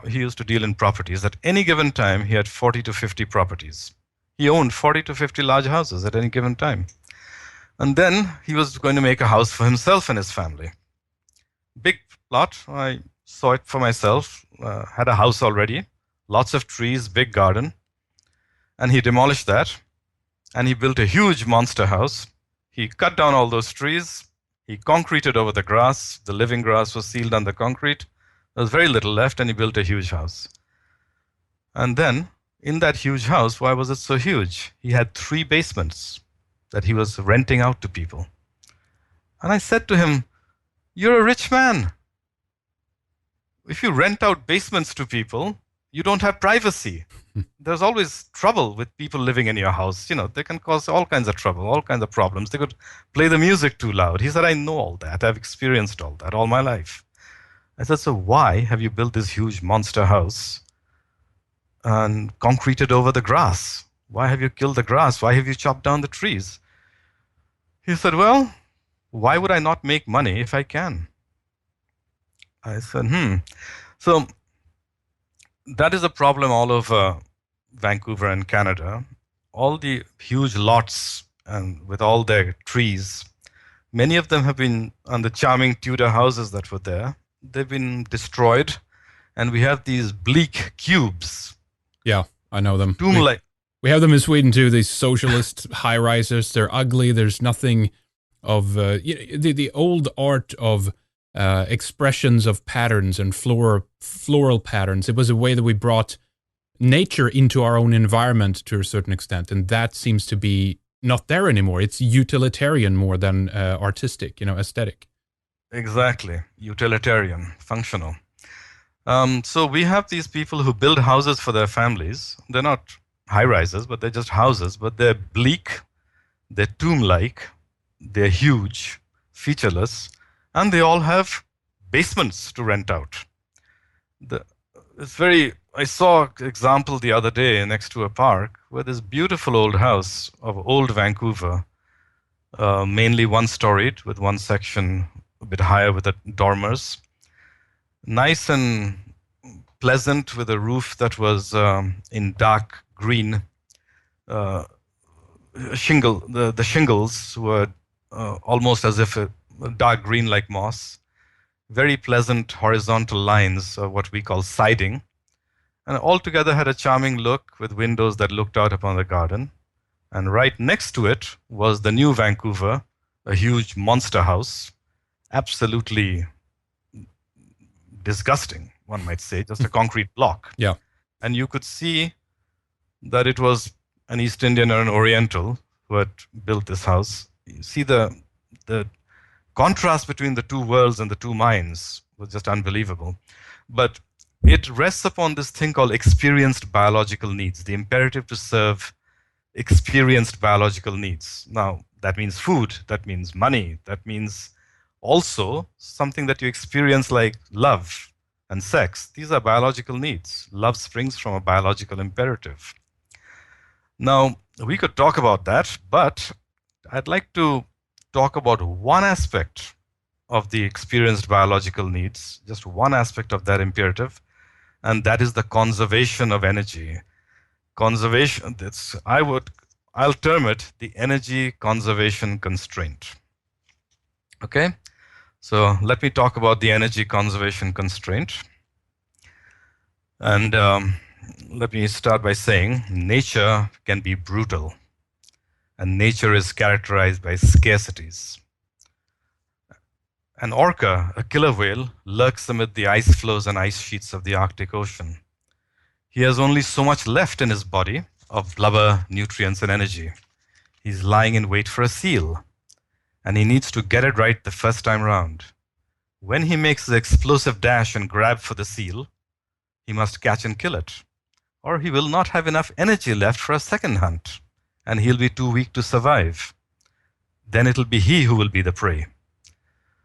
Speaker 2: He used to deal in properties. At any given time, he had 40 to 50 properties. He owned 40 to 50 large houses at any given time. And then he was going to make a house for himself and his family. Big plot. I saw it for myself. Had a house already. Lots of trees, big garden. And he demolished that. And he built a huge monster house. He cut down all those trees. He concreted over the grass. The living grass was sealed under concrete. There was very little left, and he built a huge house. And then, in that huge house, why was it so huge? He had 3 basements that he was renting out to people. And I said to him, "You're a rich man. If you rent out basements to people, You don't have privacy. There's always trouble with people living in your house. They can cause all kinds of trouble, all kinds of problems. They could play the music too loud. He said, I know all that. I've experienced all that all my life. I said, so why have you built this huge monster house and concreted over the grass? Why have you killed the grass? Why have you chopped down the trees? He said, well, why would I not make money if I can? I said, So that is a problem all over Vancouver and Canada. All the huge lots and with all their trees, many of them have been on the charming Tudor houses that were there. They've been destroyed, and we have these bleak cubes.
Speaker 1: Yeah, I know them.
Speaker 2: Tomb-like.
Speaker 1: We have them in Sweden too, these socialist high-rises. They're ugly. There's nothing of the old art of expressions of patterns and floral patterns. It was a way that we brought nature into our own environment to a certain extent, and that seems to be not there anymore. It's utilitarian more than artistic, aesthetic.
Speaker 2: Exactly. Utilitarian, functional. So we have these people who build houses for their families. They're not high-rises, but they're just houses, but they're bleak, they're tomb-like, they're huge, featureless, and they all have basements to rent out. I saw an example the other day next to a park where this beautiful old house of old Vancouver, mainly one-storied with one section a bit higher with the dormers, nice and pleasant with a roof that was in dark green shingle. The shingles were almost as if dark green like moss. Very pleasant horizontal lines of what we call siding. And altogether had a charming look with windows that looked out upon the garden. And right next to it was the new Vancouver, a huge monster house, absolutely disgusting, one might say, just a concrete block.
Speaker 1: Yeah.
Speaker 2: And you could see that it was an East Indian or an Oriental who had built this house. You see the contrast between the two worlds and the two minds was just unbelievable. But it rests upon this thing called experienced biological needs, the imperative to serve experienced biological needs. Now, that means food, that means money, that means also something that you experience like love and sex. These are biological needs. Love springs from a biological imperative. Now, we could talk about that, but I'd like to talk about one aspect of the experienced biological needs, just one aspect of that imperative, and that is the conservation of energy. Conservation, I'll term it the energy conservation constraint. Okay? So let me talk about the energy conservation constraint. And let me start by saying nature can be brutal, and nature is characterized by scarcities. An orca, a killer whale, lurks amid the ice floes and ice sheets of the Arctic Ocean. He has only so much left in his body of blubber, nutrients, and energy. He's lying in wait for a seal, and he needs to get it right the first time round. When he makes his explosive dash and grab for the seal, he must catch and kill it, or he will not have enough energy left for a second hunt, and he'll be too weak to survive. Then it'll be he who will be the prey.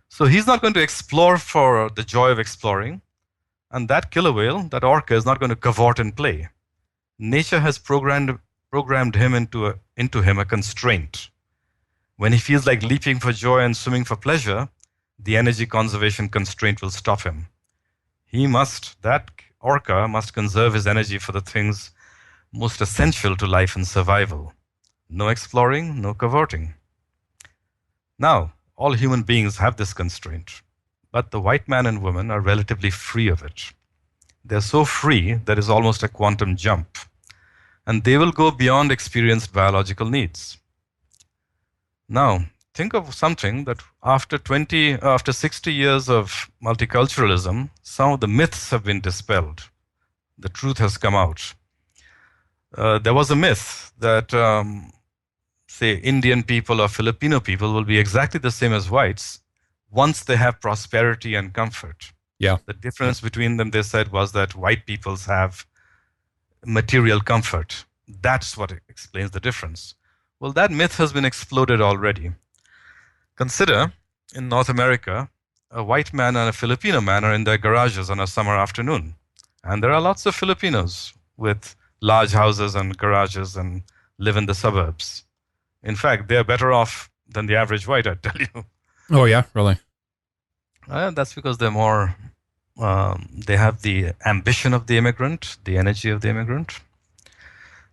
Speaker 2: So he's not going to explore for the joy of exploring, and that killer whale, that orca, is not going to cavort and play. Nature has programmed him into him a constraint. When he feels like leaping for joy and swimming for pleasure, the energy conservation constraint will stop him. That orca must conserve his energy for the things most essential to life and survival. No exploring, no cavorting. Now, all human beings have this constraint, but the white man and woman are relatively free of it. They're so free that it's almost a quantum jump, and they will go beyond experienced biological needs. Now, think of something that after 60 years of multiculturalism, some of the myths have been dispelled. The truth has come out. There was a myth that, say, Indian people or Filipino people will be exactly the same as whites once they have prosperity and comfort.
Speaker 1: Yeah.
Speaker 2: The difference between them, they said, was that white peoples have material comfort. That's what explains the difference. Well, that myth has been exploded already. Consider, in North America, a white man and a Filipino man are in their garages on a summer afternoon. And there are lots of Filipinos with large houses and garages and live in the suburbs. In fact, they're better off than the average white, I tell you.
Speaker 1: Oh, yeah, really?
Speaker 2: That's because they're more, they have the ambition of the immigrant, the energy of the immigrant.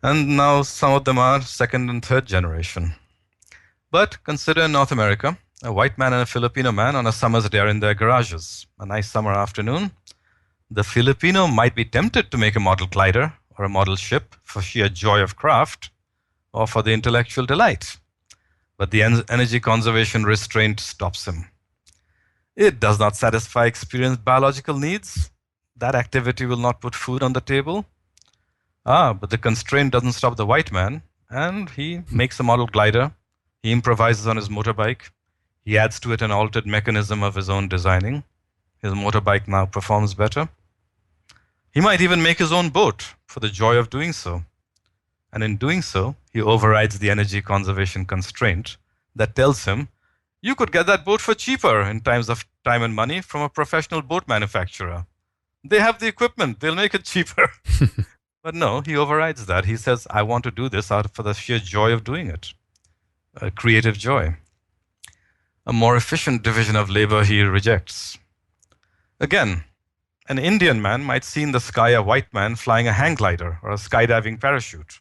Speaker 2: And now some of them are second and third generation. But consider in North America, a white man and a Filipino man on a summer's day are in their garages. A nice summer afternoon. The Filipino might be tempted to make a model glider or a model ship for sheer joy of craft or for the intellectual delight. But the energy conservation restraint stops him. It does not satisfy experienced biological needs. That activity will not put food on the table. But the constraint doesn't stop the white man, and he makes a model glider. He improvises on his motorbike. He adds to it an altered mechanism of his own designing. His motorbike now performs better. He might even make his own boat for the joy of doing so. And in doing so, he overrides the energy conservation constraint that tells him, you could get that boat for cheaper in times of time and money from a professional boat manufacturer. They have the equipment, they'll make it cheaper. But no, he overrides that. He says, I want to do this out for the sheer joy of doing it. A creative joy. A more efficient division of labor he rejects. Again, an Indian man might see in the sky a white man flying a hang glider or a skydiving parachute.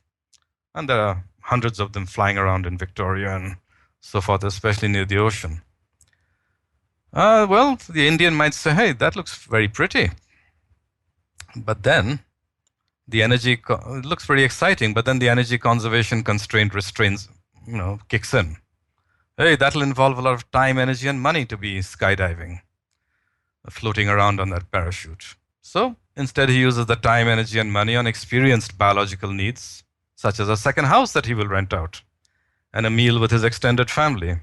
Speaker 2: And there are hundreds of them flying around in Victoria and so forth, especially near the ocean. Well, the Indian might say, hey, that looks very pretty. But then, it looks pretty exciting, but then the energy conservation constraint kicks in. Hey, that'll involve a lot of time, energy, and money to be skydiving, floating around on that parachute. So instead, he uses the time, energy, and money on experienced biological needs, such as a second house that he will rent out, and a meal with his extended family.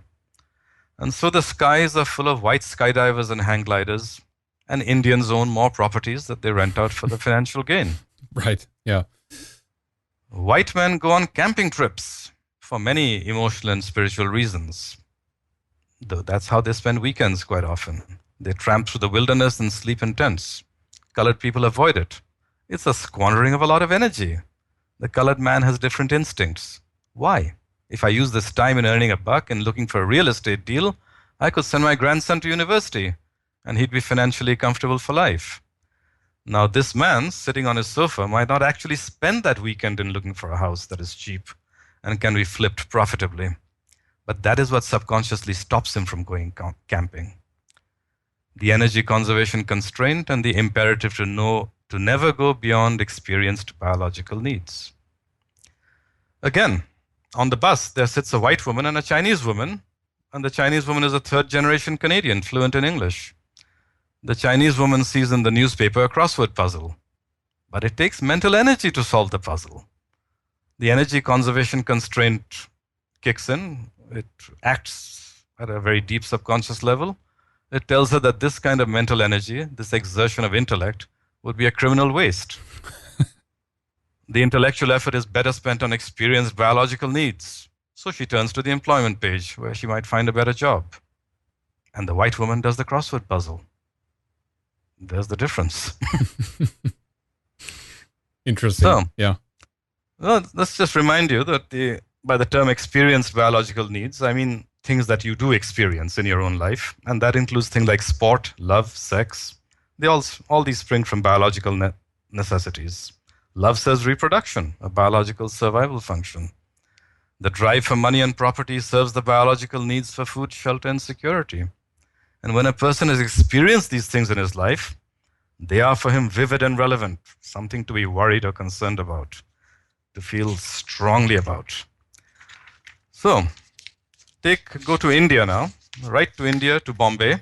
Speaker 2: And so the skies are full of white skydivers and hang gliders, and Indians own more properties that they rent out for the financial gain.
Speaker 1: Right, yeah.
Speaker 2: White men go on camping trips for many emotional and spiritual reasons. Though that's how they spend weekends quite often. They tramp through the wilderness and sleep in tents. Colored people avoid it. It's a squandering of a lot of energy. The colored man has different instincts. Why? If I use this time in earning a buck and looking for a real estate deal, I could send my grandson to university and he'd be financially comfortable for life. Now, this man sitting on his sofa might not actually spend that weekend in looking for a house that is cheap and can be flipped profitably. But that is what subconsciously stops him from going camping. The energy conservation constraint and the imperative to never go beyond experienced biological needs. Again, on the bus, there sits a white woman and a Chinese woman, and the Chinese woman is a third-generation Canadian, fluent in English. The Chinese woman sees in the newspaper a crossword puzzle, but it takes mental energy to solve the puzzle. The energy conservation constraint kicks in. It acts at a very deep subconscious level. It tells her that this kind of mental energy, this exertion of intellect, would be a criminal waste. The intellectual effort is better spent on experienced biological needs. So she turns to the employment page where she might find a better job. And the white woman does the crossword puzzle. There's the difference.
Speaker 1: Interesting.
Speaker 2: So,
Speaker 1: yeah.
Speaker 2: Well, let's just remind you that by the term experienced biological needs, I mean things that you do experience in your own life. And that includes things like sport, love, sex. All these spring from biological necessities. Love says reproduction, a biological survival function. The drive for money and property serves the biological needs for food, shelter, and security. And when a person has experienced these things in his life, they are for him vivid and relevant, something to be worried or concerned about, to feel strongly about. So, go to India now, right to India, to Bombay.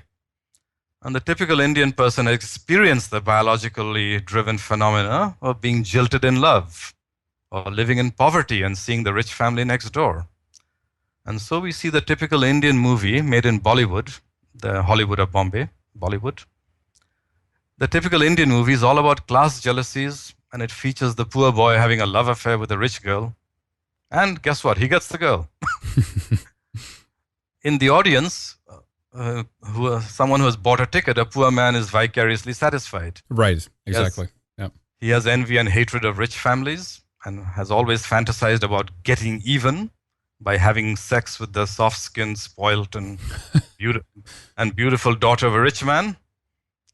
Speaker 2: And the typical Indian person has experienced the biologically driven phenomena of being jilted in love, or living in poverty and seeing the rich family next door. And so we see the typical Indian movie made in Bollywood, the Hollywood of Bombay, Bollywood. The typical Indian movie is all about class jealousies and it features the poor boy having a love affair with a rich girl. And guess what? He gets the girl. In the audience, someone who has bought a ticket, a poor man is vicariously satisfied.
Speaker 1: Right, exactly.
Speaker 2: He has envy and hatred of rich families and has always fantasized about getting even by having sex with the soft-skinned, spoilt, and beautiful daughter of a rich man.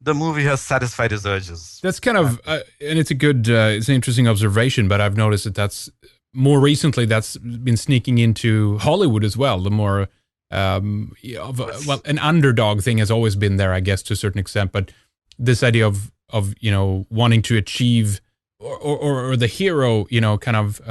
Speaker 2: The movie has satisfied his urges.
Speaker 1: That's kind of, and it's it's an interesting observation, but I've noticed that that's more recently that's been sneaking into Hollywood as well. The more, an underdog thing has always been there, I guess, to a certain extent, but this idea of wanting to achieve or the hero, kind of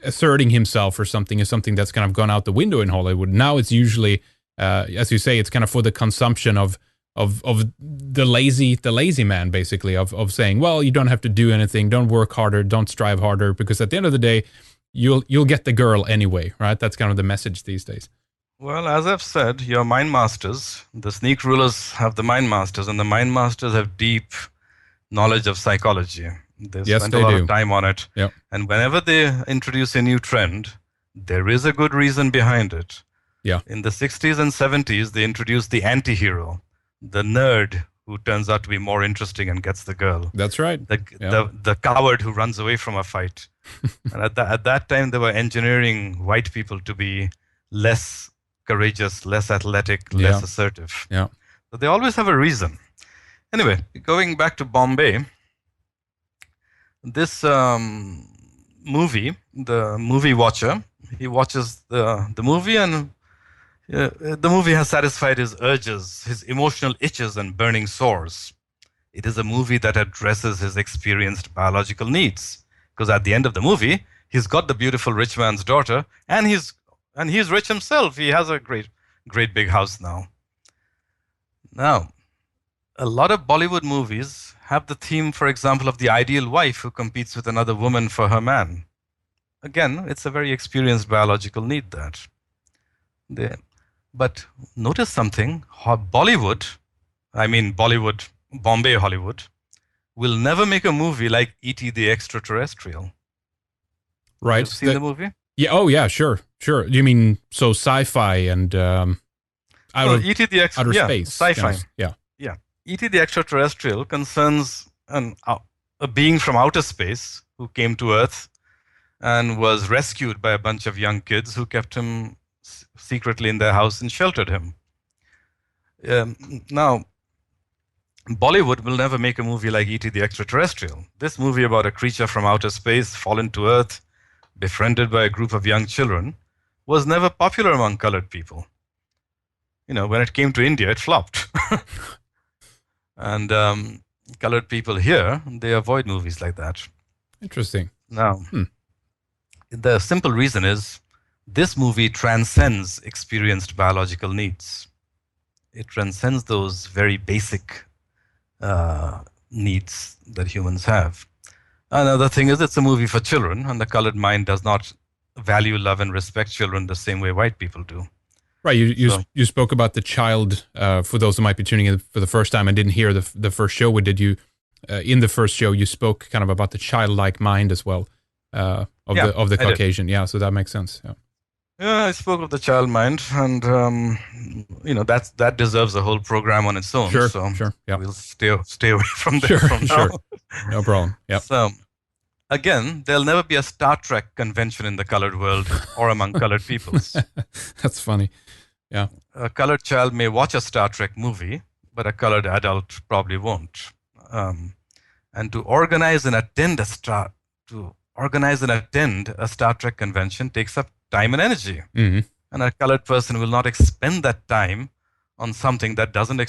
Speaker 1: asserting himself or something is something that's kind of gone out the window in Hollywood. Now it's usually, as you say, it's kind of for the consumption of the lazy man, basically, of saying, well, you don't have to do anything, don't work harder, don't strive harder, because at the end of the day, you'll get the girl anyway, right? That's kind of the message these days.
Speaker 2: Well, as I've said, your mind masters, the sneak rulers have the mind masters, and the mind masters have deep knowledge of psychology. They spend a lot of time on it.
Speaker 1: Yep.
Speaker 2: And whenever they introduce a new trend, there is a good reason behind it.
Speaker 1: Yeah.
Speaker 2: In the 60s and 70s, they introduced the anti-hero, the nerd who turns out to be more interesting and gets the girl.
Speaker 1: That's right.
Speaker 2: The coward who runs away from a fight. And at that time, they were engineering white people to be less courageous, less athletic, less assertive.
Speaker 1: Yeah.
Speaker 2: So they always have a reason. Anyway, going back to Bombay, this movie, the movie watcher, he watches the movie, and the movie has satisfied his urges, his emotional itches and burning sores. It is a movie that addresses his experienced biological needs, because at the end of the movie, he's got the beautiful rich man's daughter, and he's rich himself. He has a great big house now. Now, a lot of Bollywood movies have the theme, for example, of the ideal wife who competes with another woman for her man. Again, it's a very experienced biological need, that. But notice something, Bombay Hollywood, will never make a movie like E.T. the Extraterrestrial.
Speaker 1: Right.
Speaker 2: Have you seen the movie?
Speaker 1: Yeah. Oh, yeah. Sure. You mean so sci-fi and outer space?
Speaker 2: Sci-fi.
Speaker 1: Yeah.
Speaker 2: E.T. the Extraterrestrial concerns a being from outer space who came to Earth and was rescued by a bunch of young kids who kept him secretly in their house and sheltered him. Now, Bollywood will never make a movie like E.T. the Extraterrestrial. This movie about a creature from outer space fallen to Earth, befriended by a group of young children, was never popular among colored people. When it came to India, it flopped. And colored people here, they avoid movies like that.
Speaker 1: Interesting.
Speaker 2: Now, the simple reason is this movie transcends experienced biological needs. It transcends those very basic needs that humans have. Another thing is it's a movie for children, and the colored mind does not value, love, and respect children the same way white people do.
Speaker 1: Right. You spoke about the child, for those who might be tuning in for the first time and didn't hear the first show we did. In the first show, you spoke kind of about the childlike mind as well, of the Caucasian. Yeah, so that makes sense.
Speaker 2: Yeah, I spoke of the child mind, and that deserves a whole program on its own.
Speaker 1: Sure. Yeah.
Speaker 2: We'll stay away from there.
Speaker 1: Sure. No problem. Yeah.
Speaker 2: So again, there'll never be a Star Trek convention in the colored world or among colored peoples.
Speaker 1: That's funny. Yeah.
Speaker 2: A colored child may watch a Star Trek movie, but a colored adult probably won't. And to organize and attend a Star Trek convention takes up time and energy.
Speaker 1: Mm-hmm.
Speaker 2: And a colored person will not expend that time on something that doesn't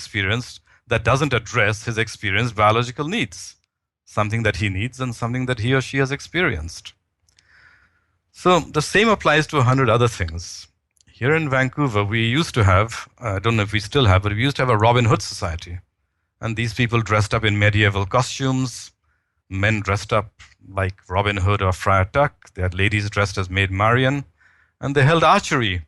Speaker 2: address his experienced biological needs, something that he needs and something that he or she has experienced. So the same applies to 100 other things. Here in Vancouver, we used to have, I don't know if we still have, but we used to have a Robin Hood society. And these people dressed up in medieval costumes, men dressed up like Robin Hood or Friar Tuck. They had ladies dressed as Maid Marian. And they held archery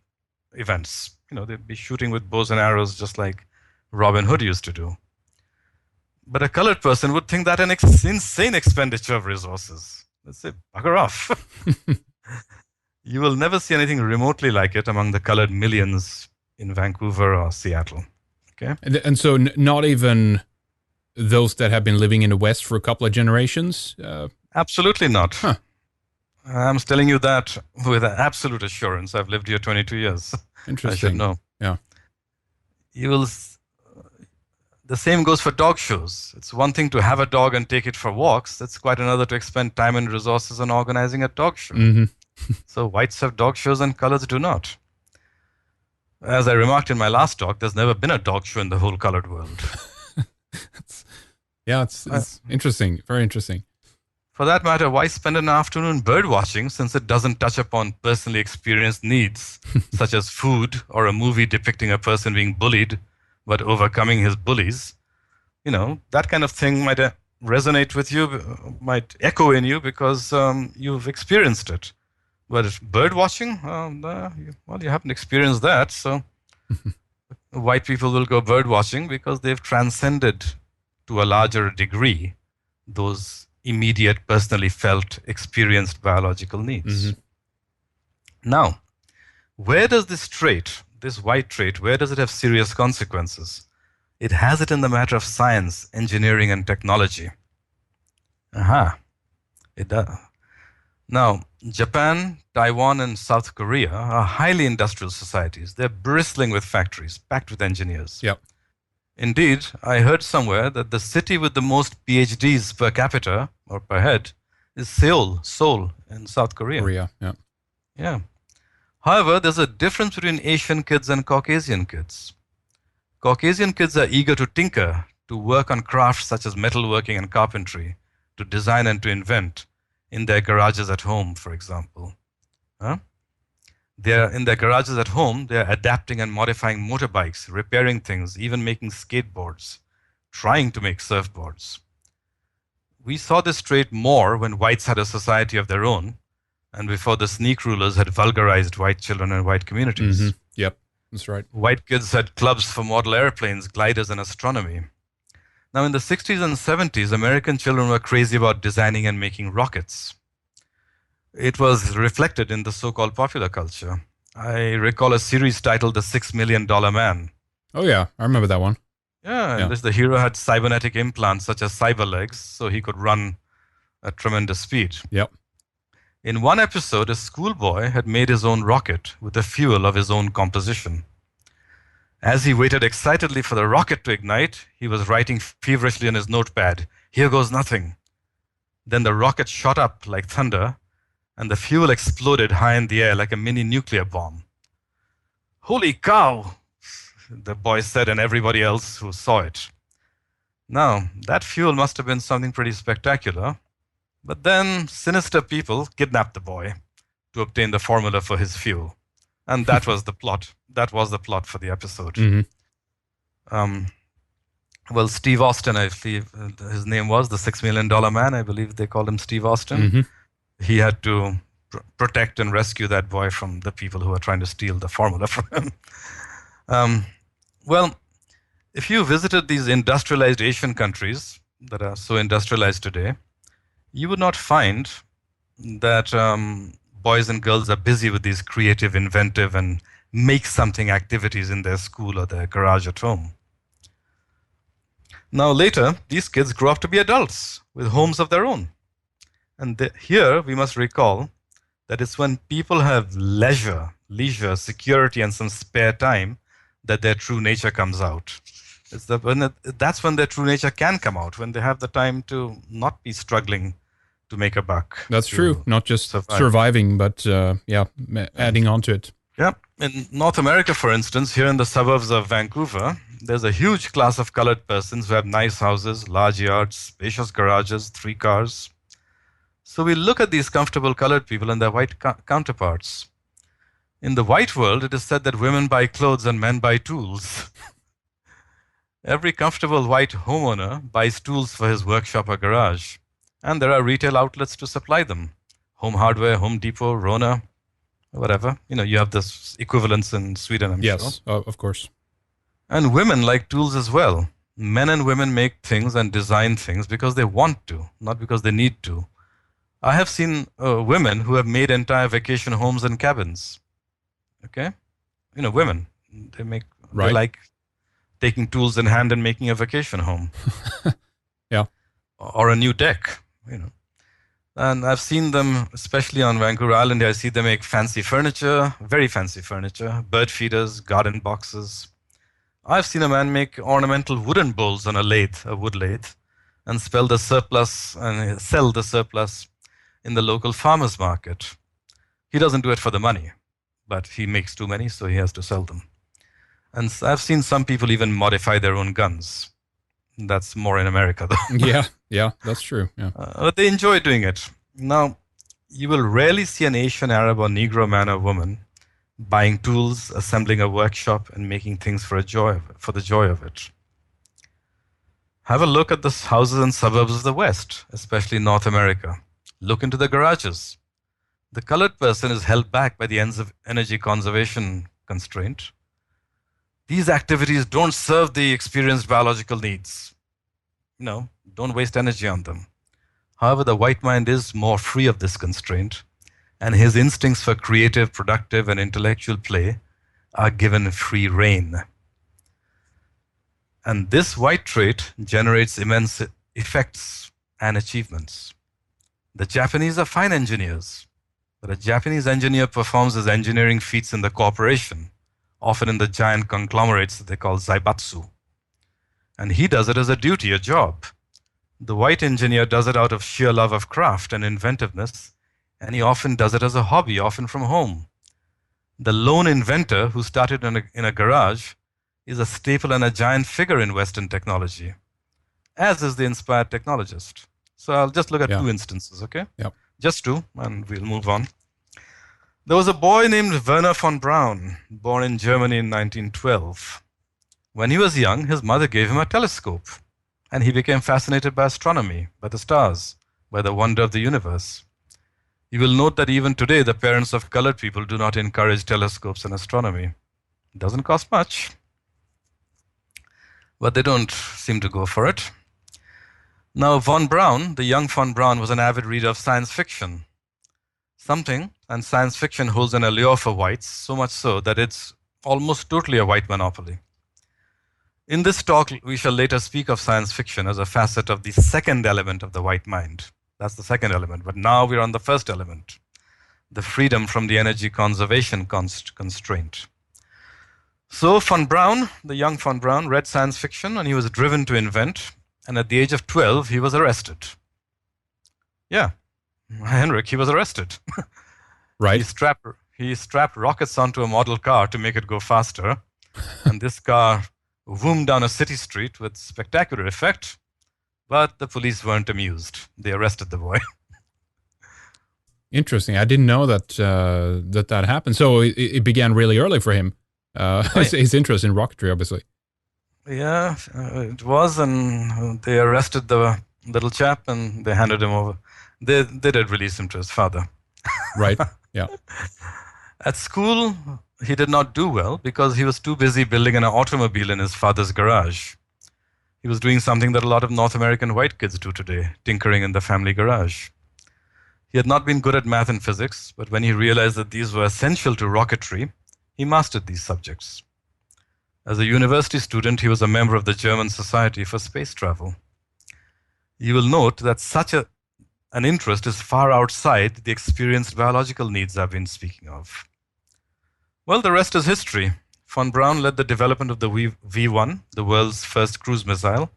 Speaker 2: events. They'd be shooting with bows and arrows just like Robin Hood used to do. But a colored person would think that an insane expenditure of resources. Let's say, bugger off. You will never see anything remotely like it among the colored millions in Vancouver or Seattle. Okay.
Speaker 1: And so not even those that have been living in the West for a couple of generations?
Speaker 2: Absolutely not.
Speaker 1: Huh.
Speaker 2: I'm telling you that with absolute assurance. I've lived here 22 years.
Speaker 1: Interesting.
Speaker 2: I should know.
Speaker 1: Yeah.
Speaker 2: You will. The same goes for dog shows. It's one thing to have a dog and take it for walks. It's quite another to expend time and resources on organizing a dog show.
Speaker 1: Mm-hmm.
Speaker 2: So whites have dog shows and colors do not. As I remarked in my last talk, there's never been a dog show in the whole colored world.
Speaker 1: It's interesting. Very interesting.
Speaker 2: For that matter, why spend an afternoon bird watching since it doesn't touch upon personally experienced needs, such as food or a movie depicting a person being bullied but overcoming his bullies? That kind of thing might resonate with you, might echo in you because you've experienced it. But bird watching, you haven't experienced that. So white people will go bird watching because they've transcended to a larger degree those immediate, personally felt, experienced biological needs. Mm-hmm. Now, where does this trait, this white trait, where does it have serious consequences? It has it in the matter of science, engineering, and technology. It does. Now, Japan, Taiwan, and South Korea are highly industrial societies. They're bristling with factories, packed with engineers.
Speaker 1: Yep.
Speaker 2: Indeed, I heard somewhere that the city with the most PhDs per capita or per head is Seoul in South Korea. Yeah. However, there's a difference between Asian kids and Caucasian kids. Caucasian kids are eager to tinker, to work on crafts such as metalworking and carpentry, to design and to invent in their garages at home, for example. They're in their garages at home, they're adapting and modifying motorbikes, repairing things, even making skateboards, trying to make surfboards. We saw this trait more when whites had a society of their own and before the sneak rulers had vulgarized white children and white communities.
Speaker 1: Mm-hmm. Yep, that's right.
Speaker 2: White kids had clubs for model airplanes, gliders, and astronomy. Now, in the 60s and 70s, American children were crazy about designing and making rockets. It was reflected in the so-called popular culture. I recall a series titled The $6 Million Man.
Speaker 1: Oh, yeah. I remember that one.
Speaker 2: Yeah. The hero had cybernetic implants such as cyber legs, so he could run at tremendous speed.
Speaker 1: Yep.
Speaker 2: In one episode, a schoolboy had made his own rocket with the fuel of his own composition. As he waited excitedly for the rocket to ignite, he was writing feverishly on his notepad, "Here goes nothing." Then the rocket shot up like thunder, and the fuel exploded high in the air like a mini nuclear bomb. "Holy cow," the boy said, and everybody else who saw it. Now, that fuel must have been something pretty spectacular, but then sinister people kidnapped the boy to obtain the formula for his fuel. And that was the plot. That was the plot for the episode.
Speaker 1: Mm-hmm.
Speaker 2: Well, Steve Austin, I believe his name was, the $6 Million Man. I believe they called him Steve Austin.
Speaker 1: Mm-hmm.
Speaker 2: He had to protect and rescue that boy from the people who were trying to steal the formula from him. Well, if you visited these industrialized Asian countries that are so industrialized today, you would not find that boys and girls are busy with these creative, inventive, and make something activities in their school or their garage at home. Now later, these kids grow up to be adults with homes of their own. And here we must recall that it's when people have leisure, security, and some spare time that their true nature comes out. That's when their true nature can come out, when they have the time to not be struggling to make a buck.
Speaker 1: That's true. Not just surviving, but adding on to it.
Speaker 2: Yeah. In North America, for instance, here in the suburbs of Vancouver, there's a huge class of colored persons who have nice houses, large yards, spacious garages, 3 cars. So we look at these comfortable colored people and their white counterparts. In the white world, it is said that women buy clothes and men buy tools. Every comfortable white homeowner buys tools for his workshop or garage. And there are retail outlets to supply them. Home Hardware, Home Depot, Rona, whatever. You have this equivalents in Sweden, I'm sure.
Speaker 1: Yes, of course.
Speaker 2: And women like tools as well. Men and women make things and design things because they want to, not because they need to. I have seen women who have made entire vacation homes and cabins. Okay? Women, they like taking tools in hand and making a vacation home.
Speaker 1: Yeah.
Speaker 2: Or a new deck, And I've seen them, especially on Vancouver Island, I see them make fancy furniture, very fancy furniture, bird feeders, garden boxes. I've seen a man make ornamental wooden bowls on a wood lathe, and sell the surplus in the local farmer's market. He doesn't do it for the money, but he makes too many, so he has to sell them. And I've seen some people even modify their own guns. That's more in America, though.
Speaker 1: Yeah, that's true. Yeah.
Speaker 2: But they enjoy doing it. Now, you will rarely see an Asian, Arab, or Negro man or woman buying tools, assembling a workshop, and making things for the joy of it. Have a look at the houses and suburbs of the West, especially North America. Look into the garages. The colored person is held back by the ends of energy conservation constraint. These activities don't serve the experienced biological needs. Don't waste energy on them. However, the white mind is more free of this constraint, and his instincts for creative, productive, and intellectual play are given free rein. And this white trait generates immense effects and achievements. The Japanese are fine engineers, but a Japanese engineer performs his engineering feats in the corporation, often in the giant conglomerates that they call zaibatsu. And he does it as a duty, a job. The white engineer does it out of sheer love of craft and inventiveness, and he often does it as a hobby, often from home. The lone inventor who started in a garage is a staple and a giant figure in Western technology, as is the inspired technologist. So I'll just look at two instances, okay?
Speaker 1: Yep.
Speaker 2: Just two, and we'll move on. There was a boy named Werner von Braun, born in Germany in 1912. When he was young, his mother gave him a telescope, and he became fascinated by astronomy, by the stars, by the wonder of the universe. You will note that even today, the parents of colored people do not encourage telescopes and astronomy. It doesn't cost much, but they don't seem to go for it. Now, the young von Braun, was an avid reader of science fiction. And science fiction holds an allure for whites, so much so that it's almost totally a white monopoly. In this talk, we shall later speak of science fiction as a facet of the second element of the white mind. That's the second element, but now we're on the first element, the freedom from the energy conservation constraint. So the young von Braun, read science fiction and he was driven to invent, and at the age of 12, he was arrested. Yeah, Henrik, he was arrested.
Speaker 1: Right.
Speaker 2: He strapped rockets onto a model car to make it go faster, and this car zoomed down a city street with spectacular effect, but the police weren't amused. They arrested the boy.
Speaker 1: Interesting. I didn't know that that happened. So it began really early for him. His interest in rocketry, obviously.
Speaker 2: Yeah, it was, and they arrested the little chap and they handed him over. They did release him to his father.
Speaker 1: Right. Yeah.
Speaker 2: At school, he did not do well because he was too busy building an automobile in his father's garage. He was doing something that a lot of North American white kids do today, tinkering in the family garage. He had not been good at math and physics, but when he realized that these were essential to rocketry, he mastered these subjects. As a university student, he was a member of the German Society for Space Travel. You will note that such an interest is far outside the experienced biological needs I've been speaking of. Well, the rest is history. Von Braun led the development of the V-1, the world's first cruise missile,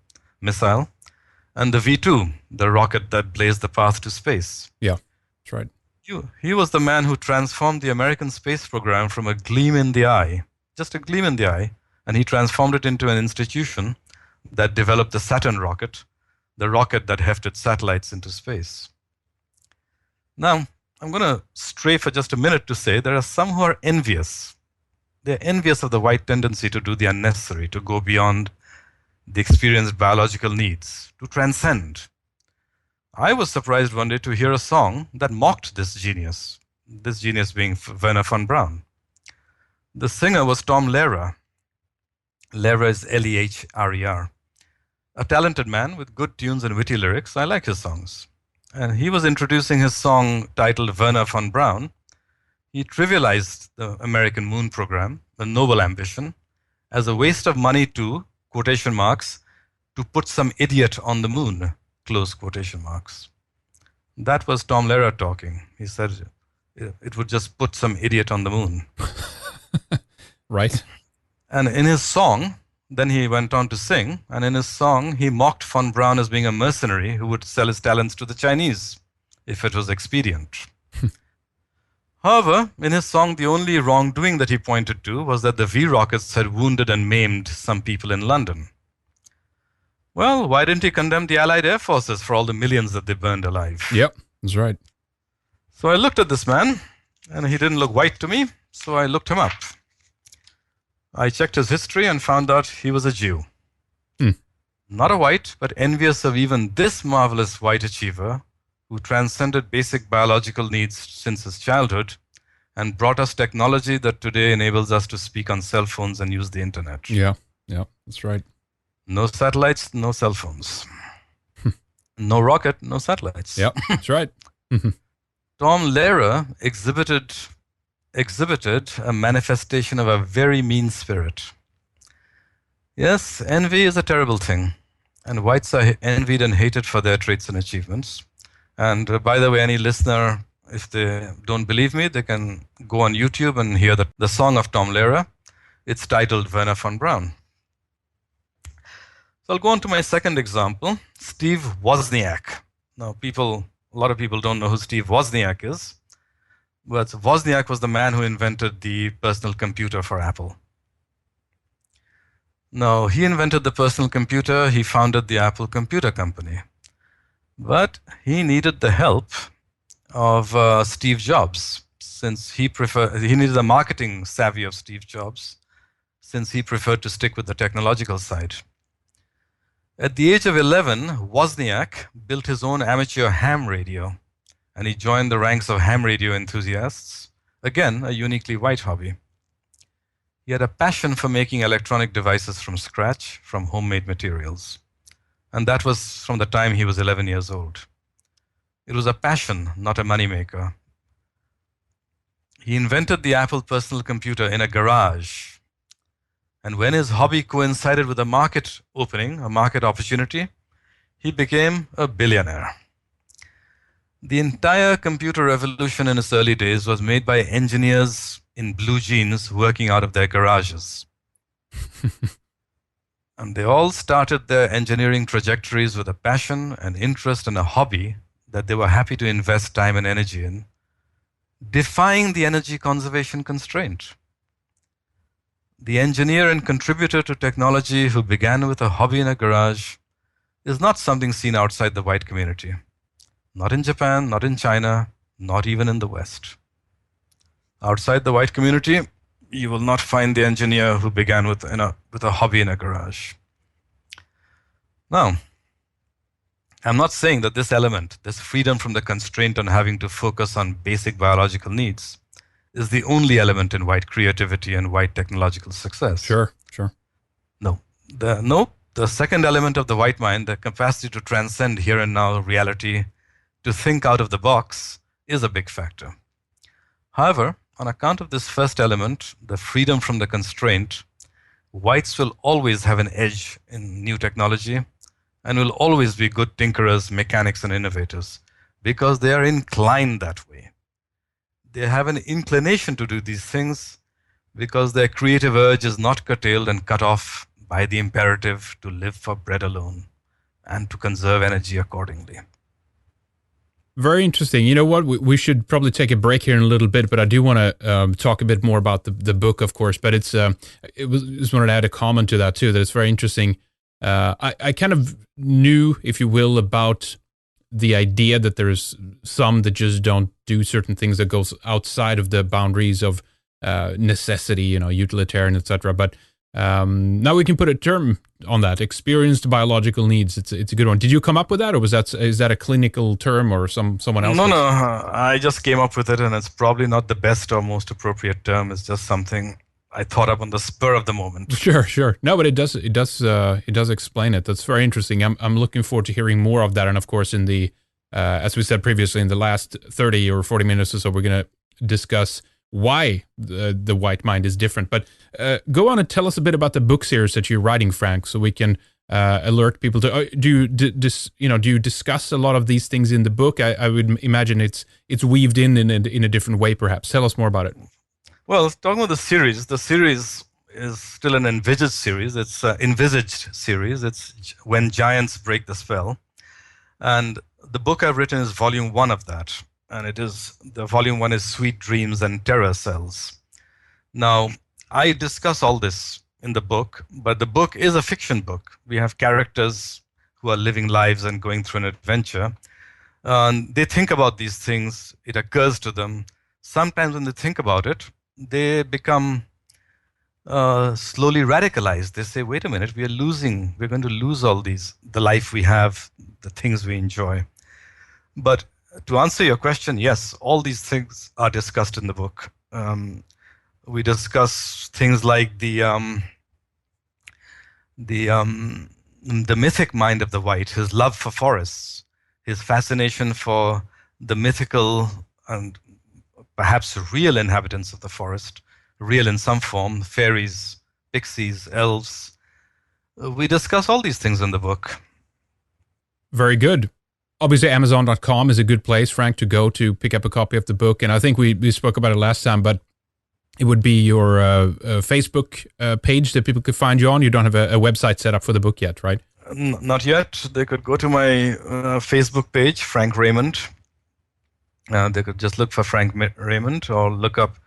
Speaker 2: and the V-2, the rocket that blazed the path to space.
Speaker 1: Yeah, that's right.
Speaker 2: He was the man who transformed the American space program from a gleam in the eye, just a gleam in the eye, and he transformed it into an institution that developed the Saturn rocket, the rocket that hefted satellites into space. Now, I'm going to stray for just a minute to say there are some who are envious. They're envious of the white tendency to do the unnecessary, to go beyond the experienced biological needs, to transcend. I was surprised one day to hear a song that mocked this genius being Werner von Braun. The singer was Tom Lehrer. Lehrer is L-E-H-R-E-R. a talented man with good tunes and witty lyrics. I like his songs. And he was introducing his song titled Werner von Braun. He trivialized the American moon program, the noble ambition, as a waste of money to, quotation marks, to put some idiot on the moon, close quotation marks. That was Tom Lehrer talking. He said it would just put some idiot on the moon.
Speaker 1: Right.
Speaker 2: And in his song, then he went on to sing, and in his song, he mocked von Braun as being a mercenary who would sell his talents to the Chinese if it was expedient. However, in his song, the only wrongdoing that he pointed to was that the V rockets had wounded and maimed some people in London. Well, why didn't he condemn the Allied air forces for all the millions that they burned alive?
Speaker 1: Yep, that's right.
Speaker 2: So I looked at this man, and he didn't look white to me, so I looked him up. I checked his history and found out he was a Jew. Not a white, but envious of even this marvelous white achiever who transcended basic biological needs since his childhood and brought us technology that today enables us to speak on cell phones and use the internet.
Speaker 1: Yeah, that's right.
Speaker 2: No satellites, no cell phones. No rocket, no satellites.
Speaker 1: Yeah, that's right.
Speaker 2: Tom Lehrer exhibited a manifestation of a very mean spirit. Yes, envy is a terrible thing, and whites are envied and hated for their traits and achievements. And by the way, any listener, if they don't believe me, they can go on YouTube and hear the song of Tom Lehrer. It's titled Werner von Braun. So I'll go on to my second example, Steve Wozniak. Now, a lot of people don't know who Steve Wozniak is, but Wozniak was the man who invented the personal computer for Apple. Now, he invented the personal computer, he founded the Apple Computer Company. But he needed the help of Steve Jobs, since he needed the marketing savvy of Steve Jobs, since he preferred to stick with the technological side. At the age of 11, Wozniak built his own amateur ham radio, and he joined the ranks of ham radio enthusiasts, again, a uniquely white hobby. He had a passion for making electronic devices from scratch, from homemade materials. And that was from the time he was 11 years old. It was a passion, not a moneymaker. He invented the Apple personal computer in a garage. And when his hobby coincided with a market opening, a market opportunity, he became a billionaire. The entire computer revolution in its early days was made by engineers in blue jeans working out of their garages. And they all started their engineering trajectories with a passion, an interest, and a hobby that they were happy to invest time and energy in, defying the energy conservation constraint. The engineer and contributor to technology who began with a hobby in a garage is not something seen outside the white community. Not in Japan, not in China, not even in the West. Outside the white community, you will not find the engineer who began with a hobby in a garage. Now, I'm not saying that this element, this freedom from the constraint on having to focus on basic biological needs, is the only element in white creativity and white technological success.
Speaker 1: Sure.
Speaker 2: No. The second element of the white mind, the capacity to transcend here and now reality, to think out of the box, is a big factor. However, on account of this first element, the freedom from the constraint, whites will always have an edge in new technology and will always be good tinkerers, mechanics, and innovators because they are inclined that way. They have an inclination to do these things because their creative urge is not curtailed and cut off by the imperative to live for bread alone and to conserve energy accordingly.
Speaker 1: Very interesting. You know what? We should probably take a break here in a little bit, but I do want to talk a bit more about the book, of course. But just wanted to add a comment to that too. That it's very interesting. I kind of knew, if you will, about the idea that there's some that just don't do certain things that goes outside of the boundaries of necessity, utilitarian, etc. But now we can put a term on that. Experienced biological needs. It's a good one. Did you come up with that, or is that a clinical term, or someone else?
Speaker 2: No. I just came up with it, and it's probably not the best or most appropriate term. It's just something I thought up on the spur of the moment.
Speaker 1: Sure. No, but it does explain it. That's very interesting. I'm looking forward to hearing more of that. And of course, in the as we said previously, in the last 30 or 40 minutes or so, we're going to discuss why the white mind is different. But go on and tell us a bit about the book series that you're writing, Frank, so we can alert people to. Do you discuss a lot of these things in the book? I would imagine it's weaved in a different way, perhaps. Tell us more about it.
Speaker 2: Well, talking about the series is still an envisaged series. It's an envisaged series. It's When Giants Break the Spell. And the book I've written is volume 1 of that. And the volume 1 is Sweet Dreams and Terror Cells. Now, I discuss all this in the book, but the book is a fiction book. We have characters who are living lives and going through an adventure. They think about these things. It occurs to them. Sometimes when they think about it, they become slowly radicalized. They say, wait a minute, we're going to lose all these, the life we have, the things we enjoy. But to answer your question, yes, all these things are discussed in the book. We discuss things like the mythic mind of the white, his love for forests, his fascination for the mythical and perhaps real inhabitants of the forest, real in some form, fairies, pixies, elves. We discuss all these things in the book.
Speaker 1: Very good. Obviously, Amazon.com is a good place, Frank, to go to pick up a copy of the book. And I think we spoke about it last time, but it would be your Facebook page that people could find you on. You don't have a website set up for the book yet, right?
Speaker 2: Not yet. They could go to my Facebook page, Frank Raymond. They could just look for Frank Raymond or look up,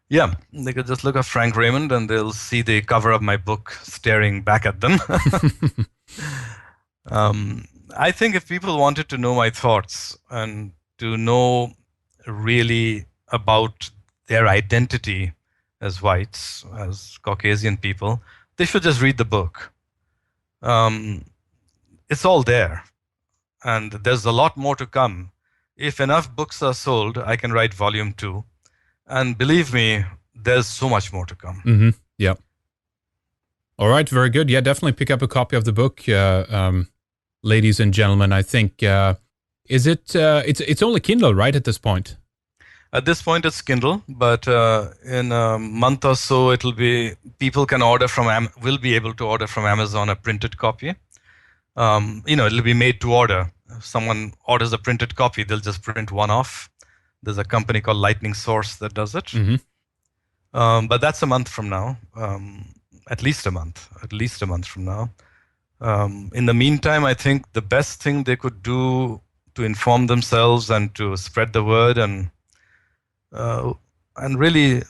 Speaker 2: they could just look up Frank Raymond and they'll see the cover of my book staring back at them. I think if people wanted to know my thoughts and to know really about their identity as whites, as Caucasian people, they should just read the book. It's all there. And there's a lot more to come. If enough books are sold, I can write volume 2. And believe me, there's so much more to come.
Speaker 1: Mm-hmm. Yeah. All right, very good. Yeah, definitely pick up a copy of the book, ladies and gentlemen. I think, it's only Kindle, right, at this point?
Speaker 2: At this point, it's Kindle, but in a month or so, will be able to order from Amazon a printed copy. It'll be made to order. If someone orders a printed copy, they'll just print one off. There's a company called Lightning Source that does it. Mm-hmm. But that's a month from now, at least a month from now. In the meantime, I think the best thing they could do to inform themselves and to spread the word and really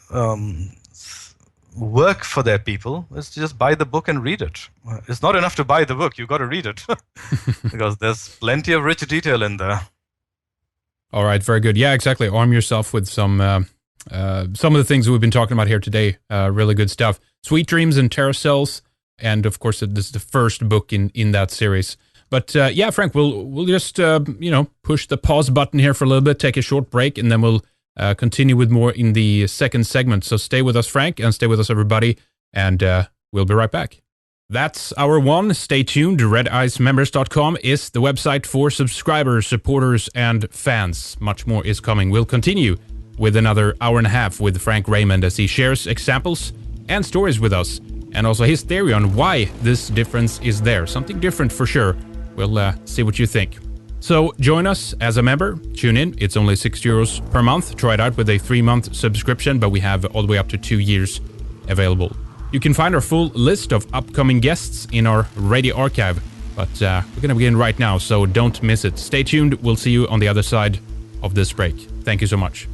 Speaker 2: work for their people is to just buy the book and read it. It's not enough to buy the book. You've got to read it because there's plenty of rich detail in there.
Speaker 1: All right, very good. Yeah, exactly. Arm yourself with some of the things we've been talking about here today. Really good stuff. Sweet Dreams and Terror Cells. And of course, this is the first book in that series. But Frank, we'll just push the pause button here for a little bit, take a short break, and then we'll continue with more in the second segment. So stay with us, Frank, and stay with us, everybody, and we'll be right back. That's hour 1. Stay tuned. RedIceMembers.com is the website for subscribers, supporters, and fans. Much more is coming. We'll continue with another hour and a half with Frank Raymond as he shares examples and stories with us, and also his theory on why this difference is there. Something different for sure. We'll see what you think. So join us as a member. Tune in. It's only €6 per month. Try it out with a 3-month subscription, but we have all the way up to 2 years available. You can find our full list of upcoming guests in our radio archive, but we're going to begin right now, so don't miss it. Stay tuned. We'll see you on the other side of this break. Thank you so much.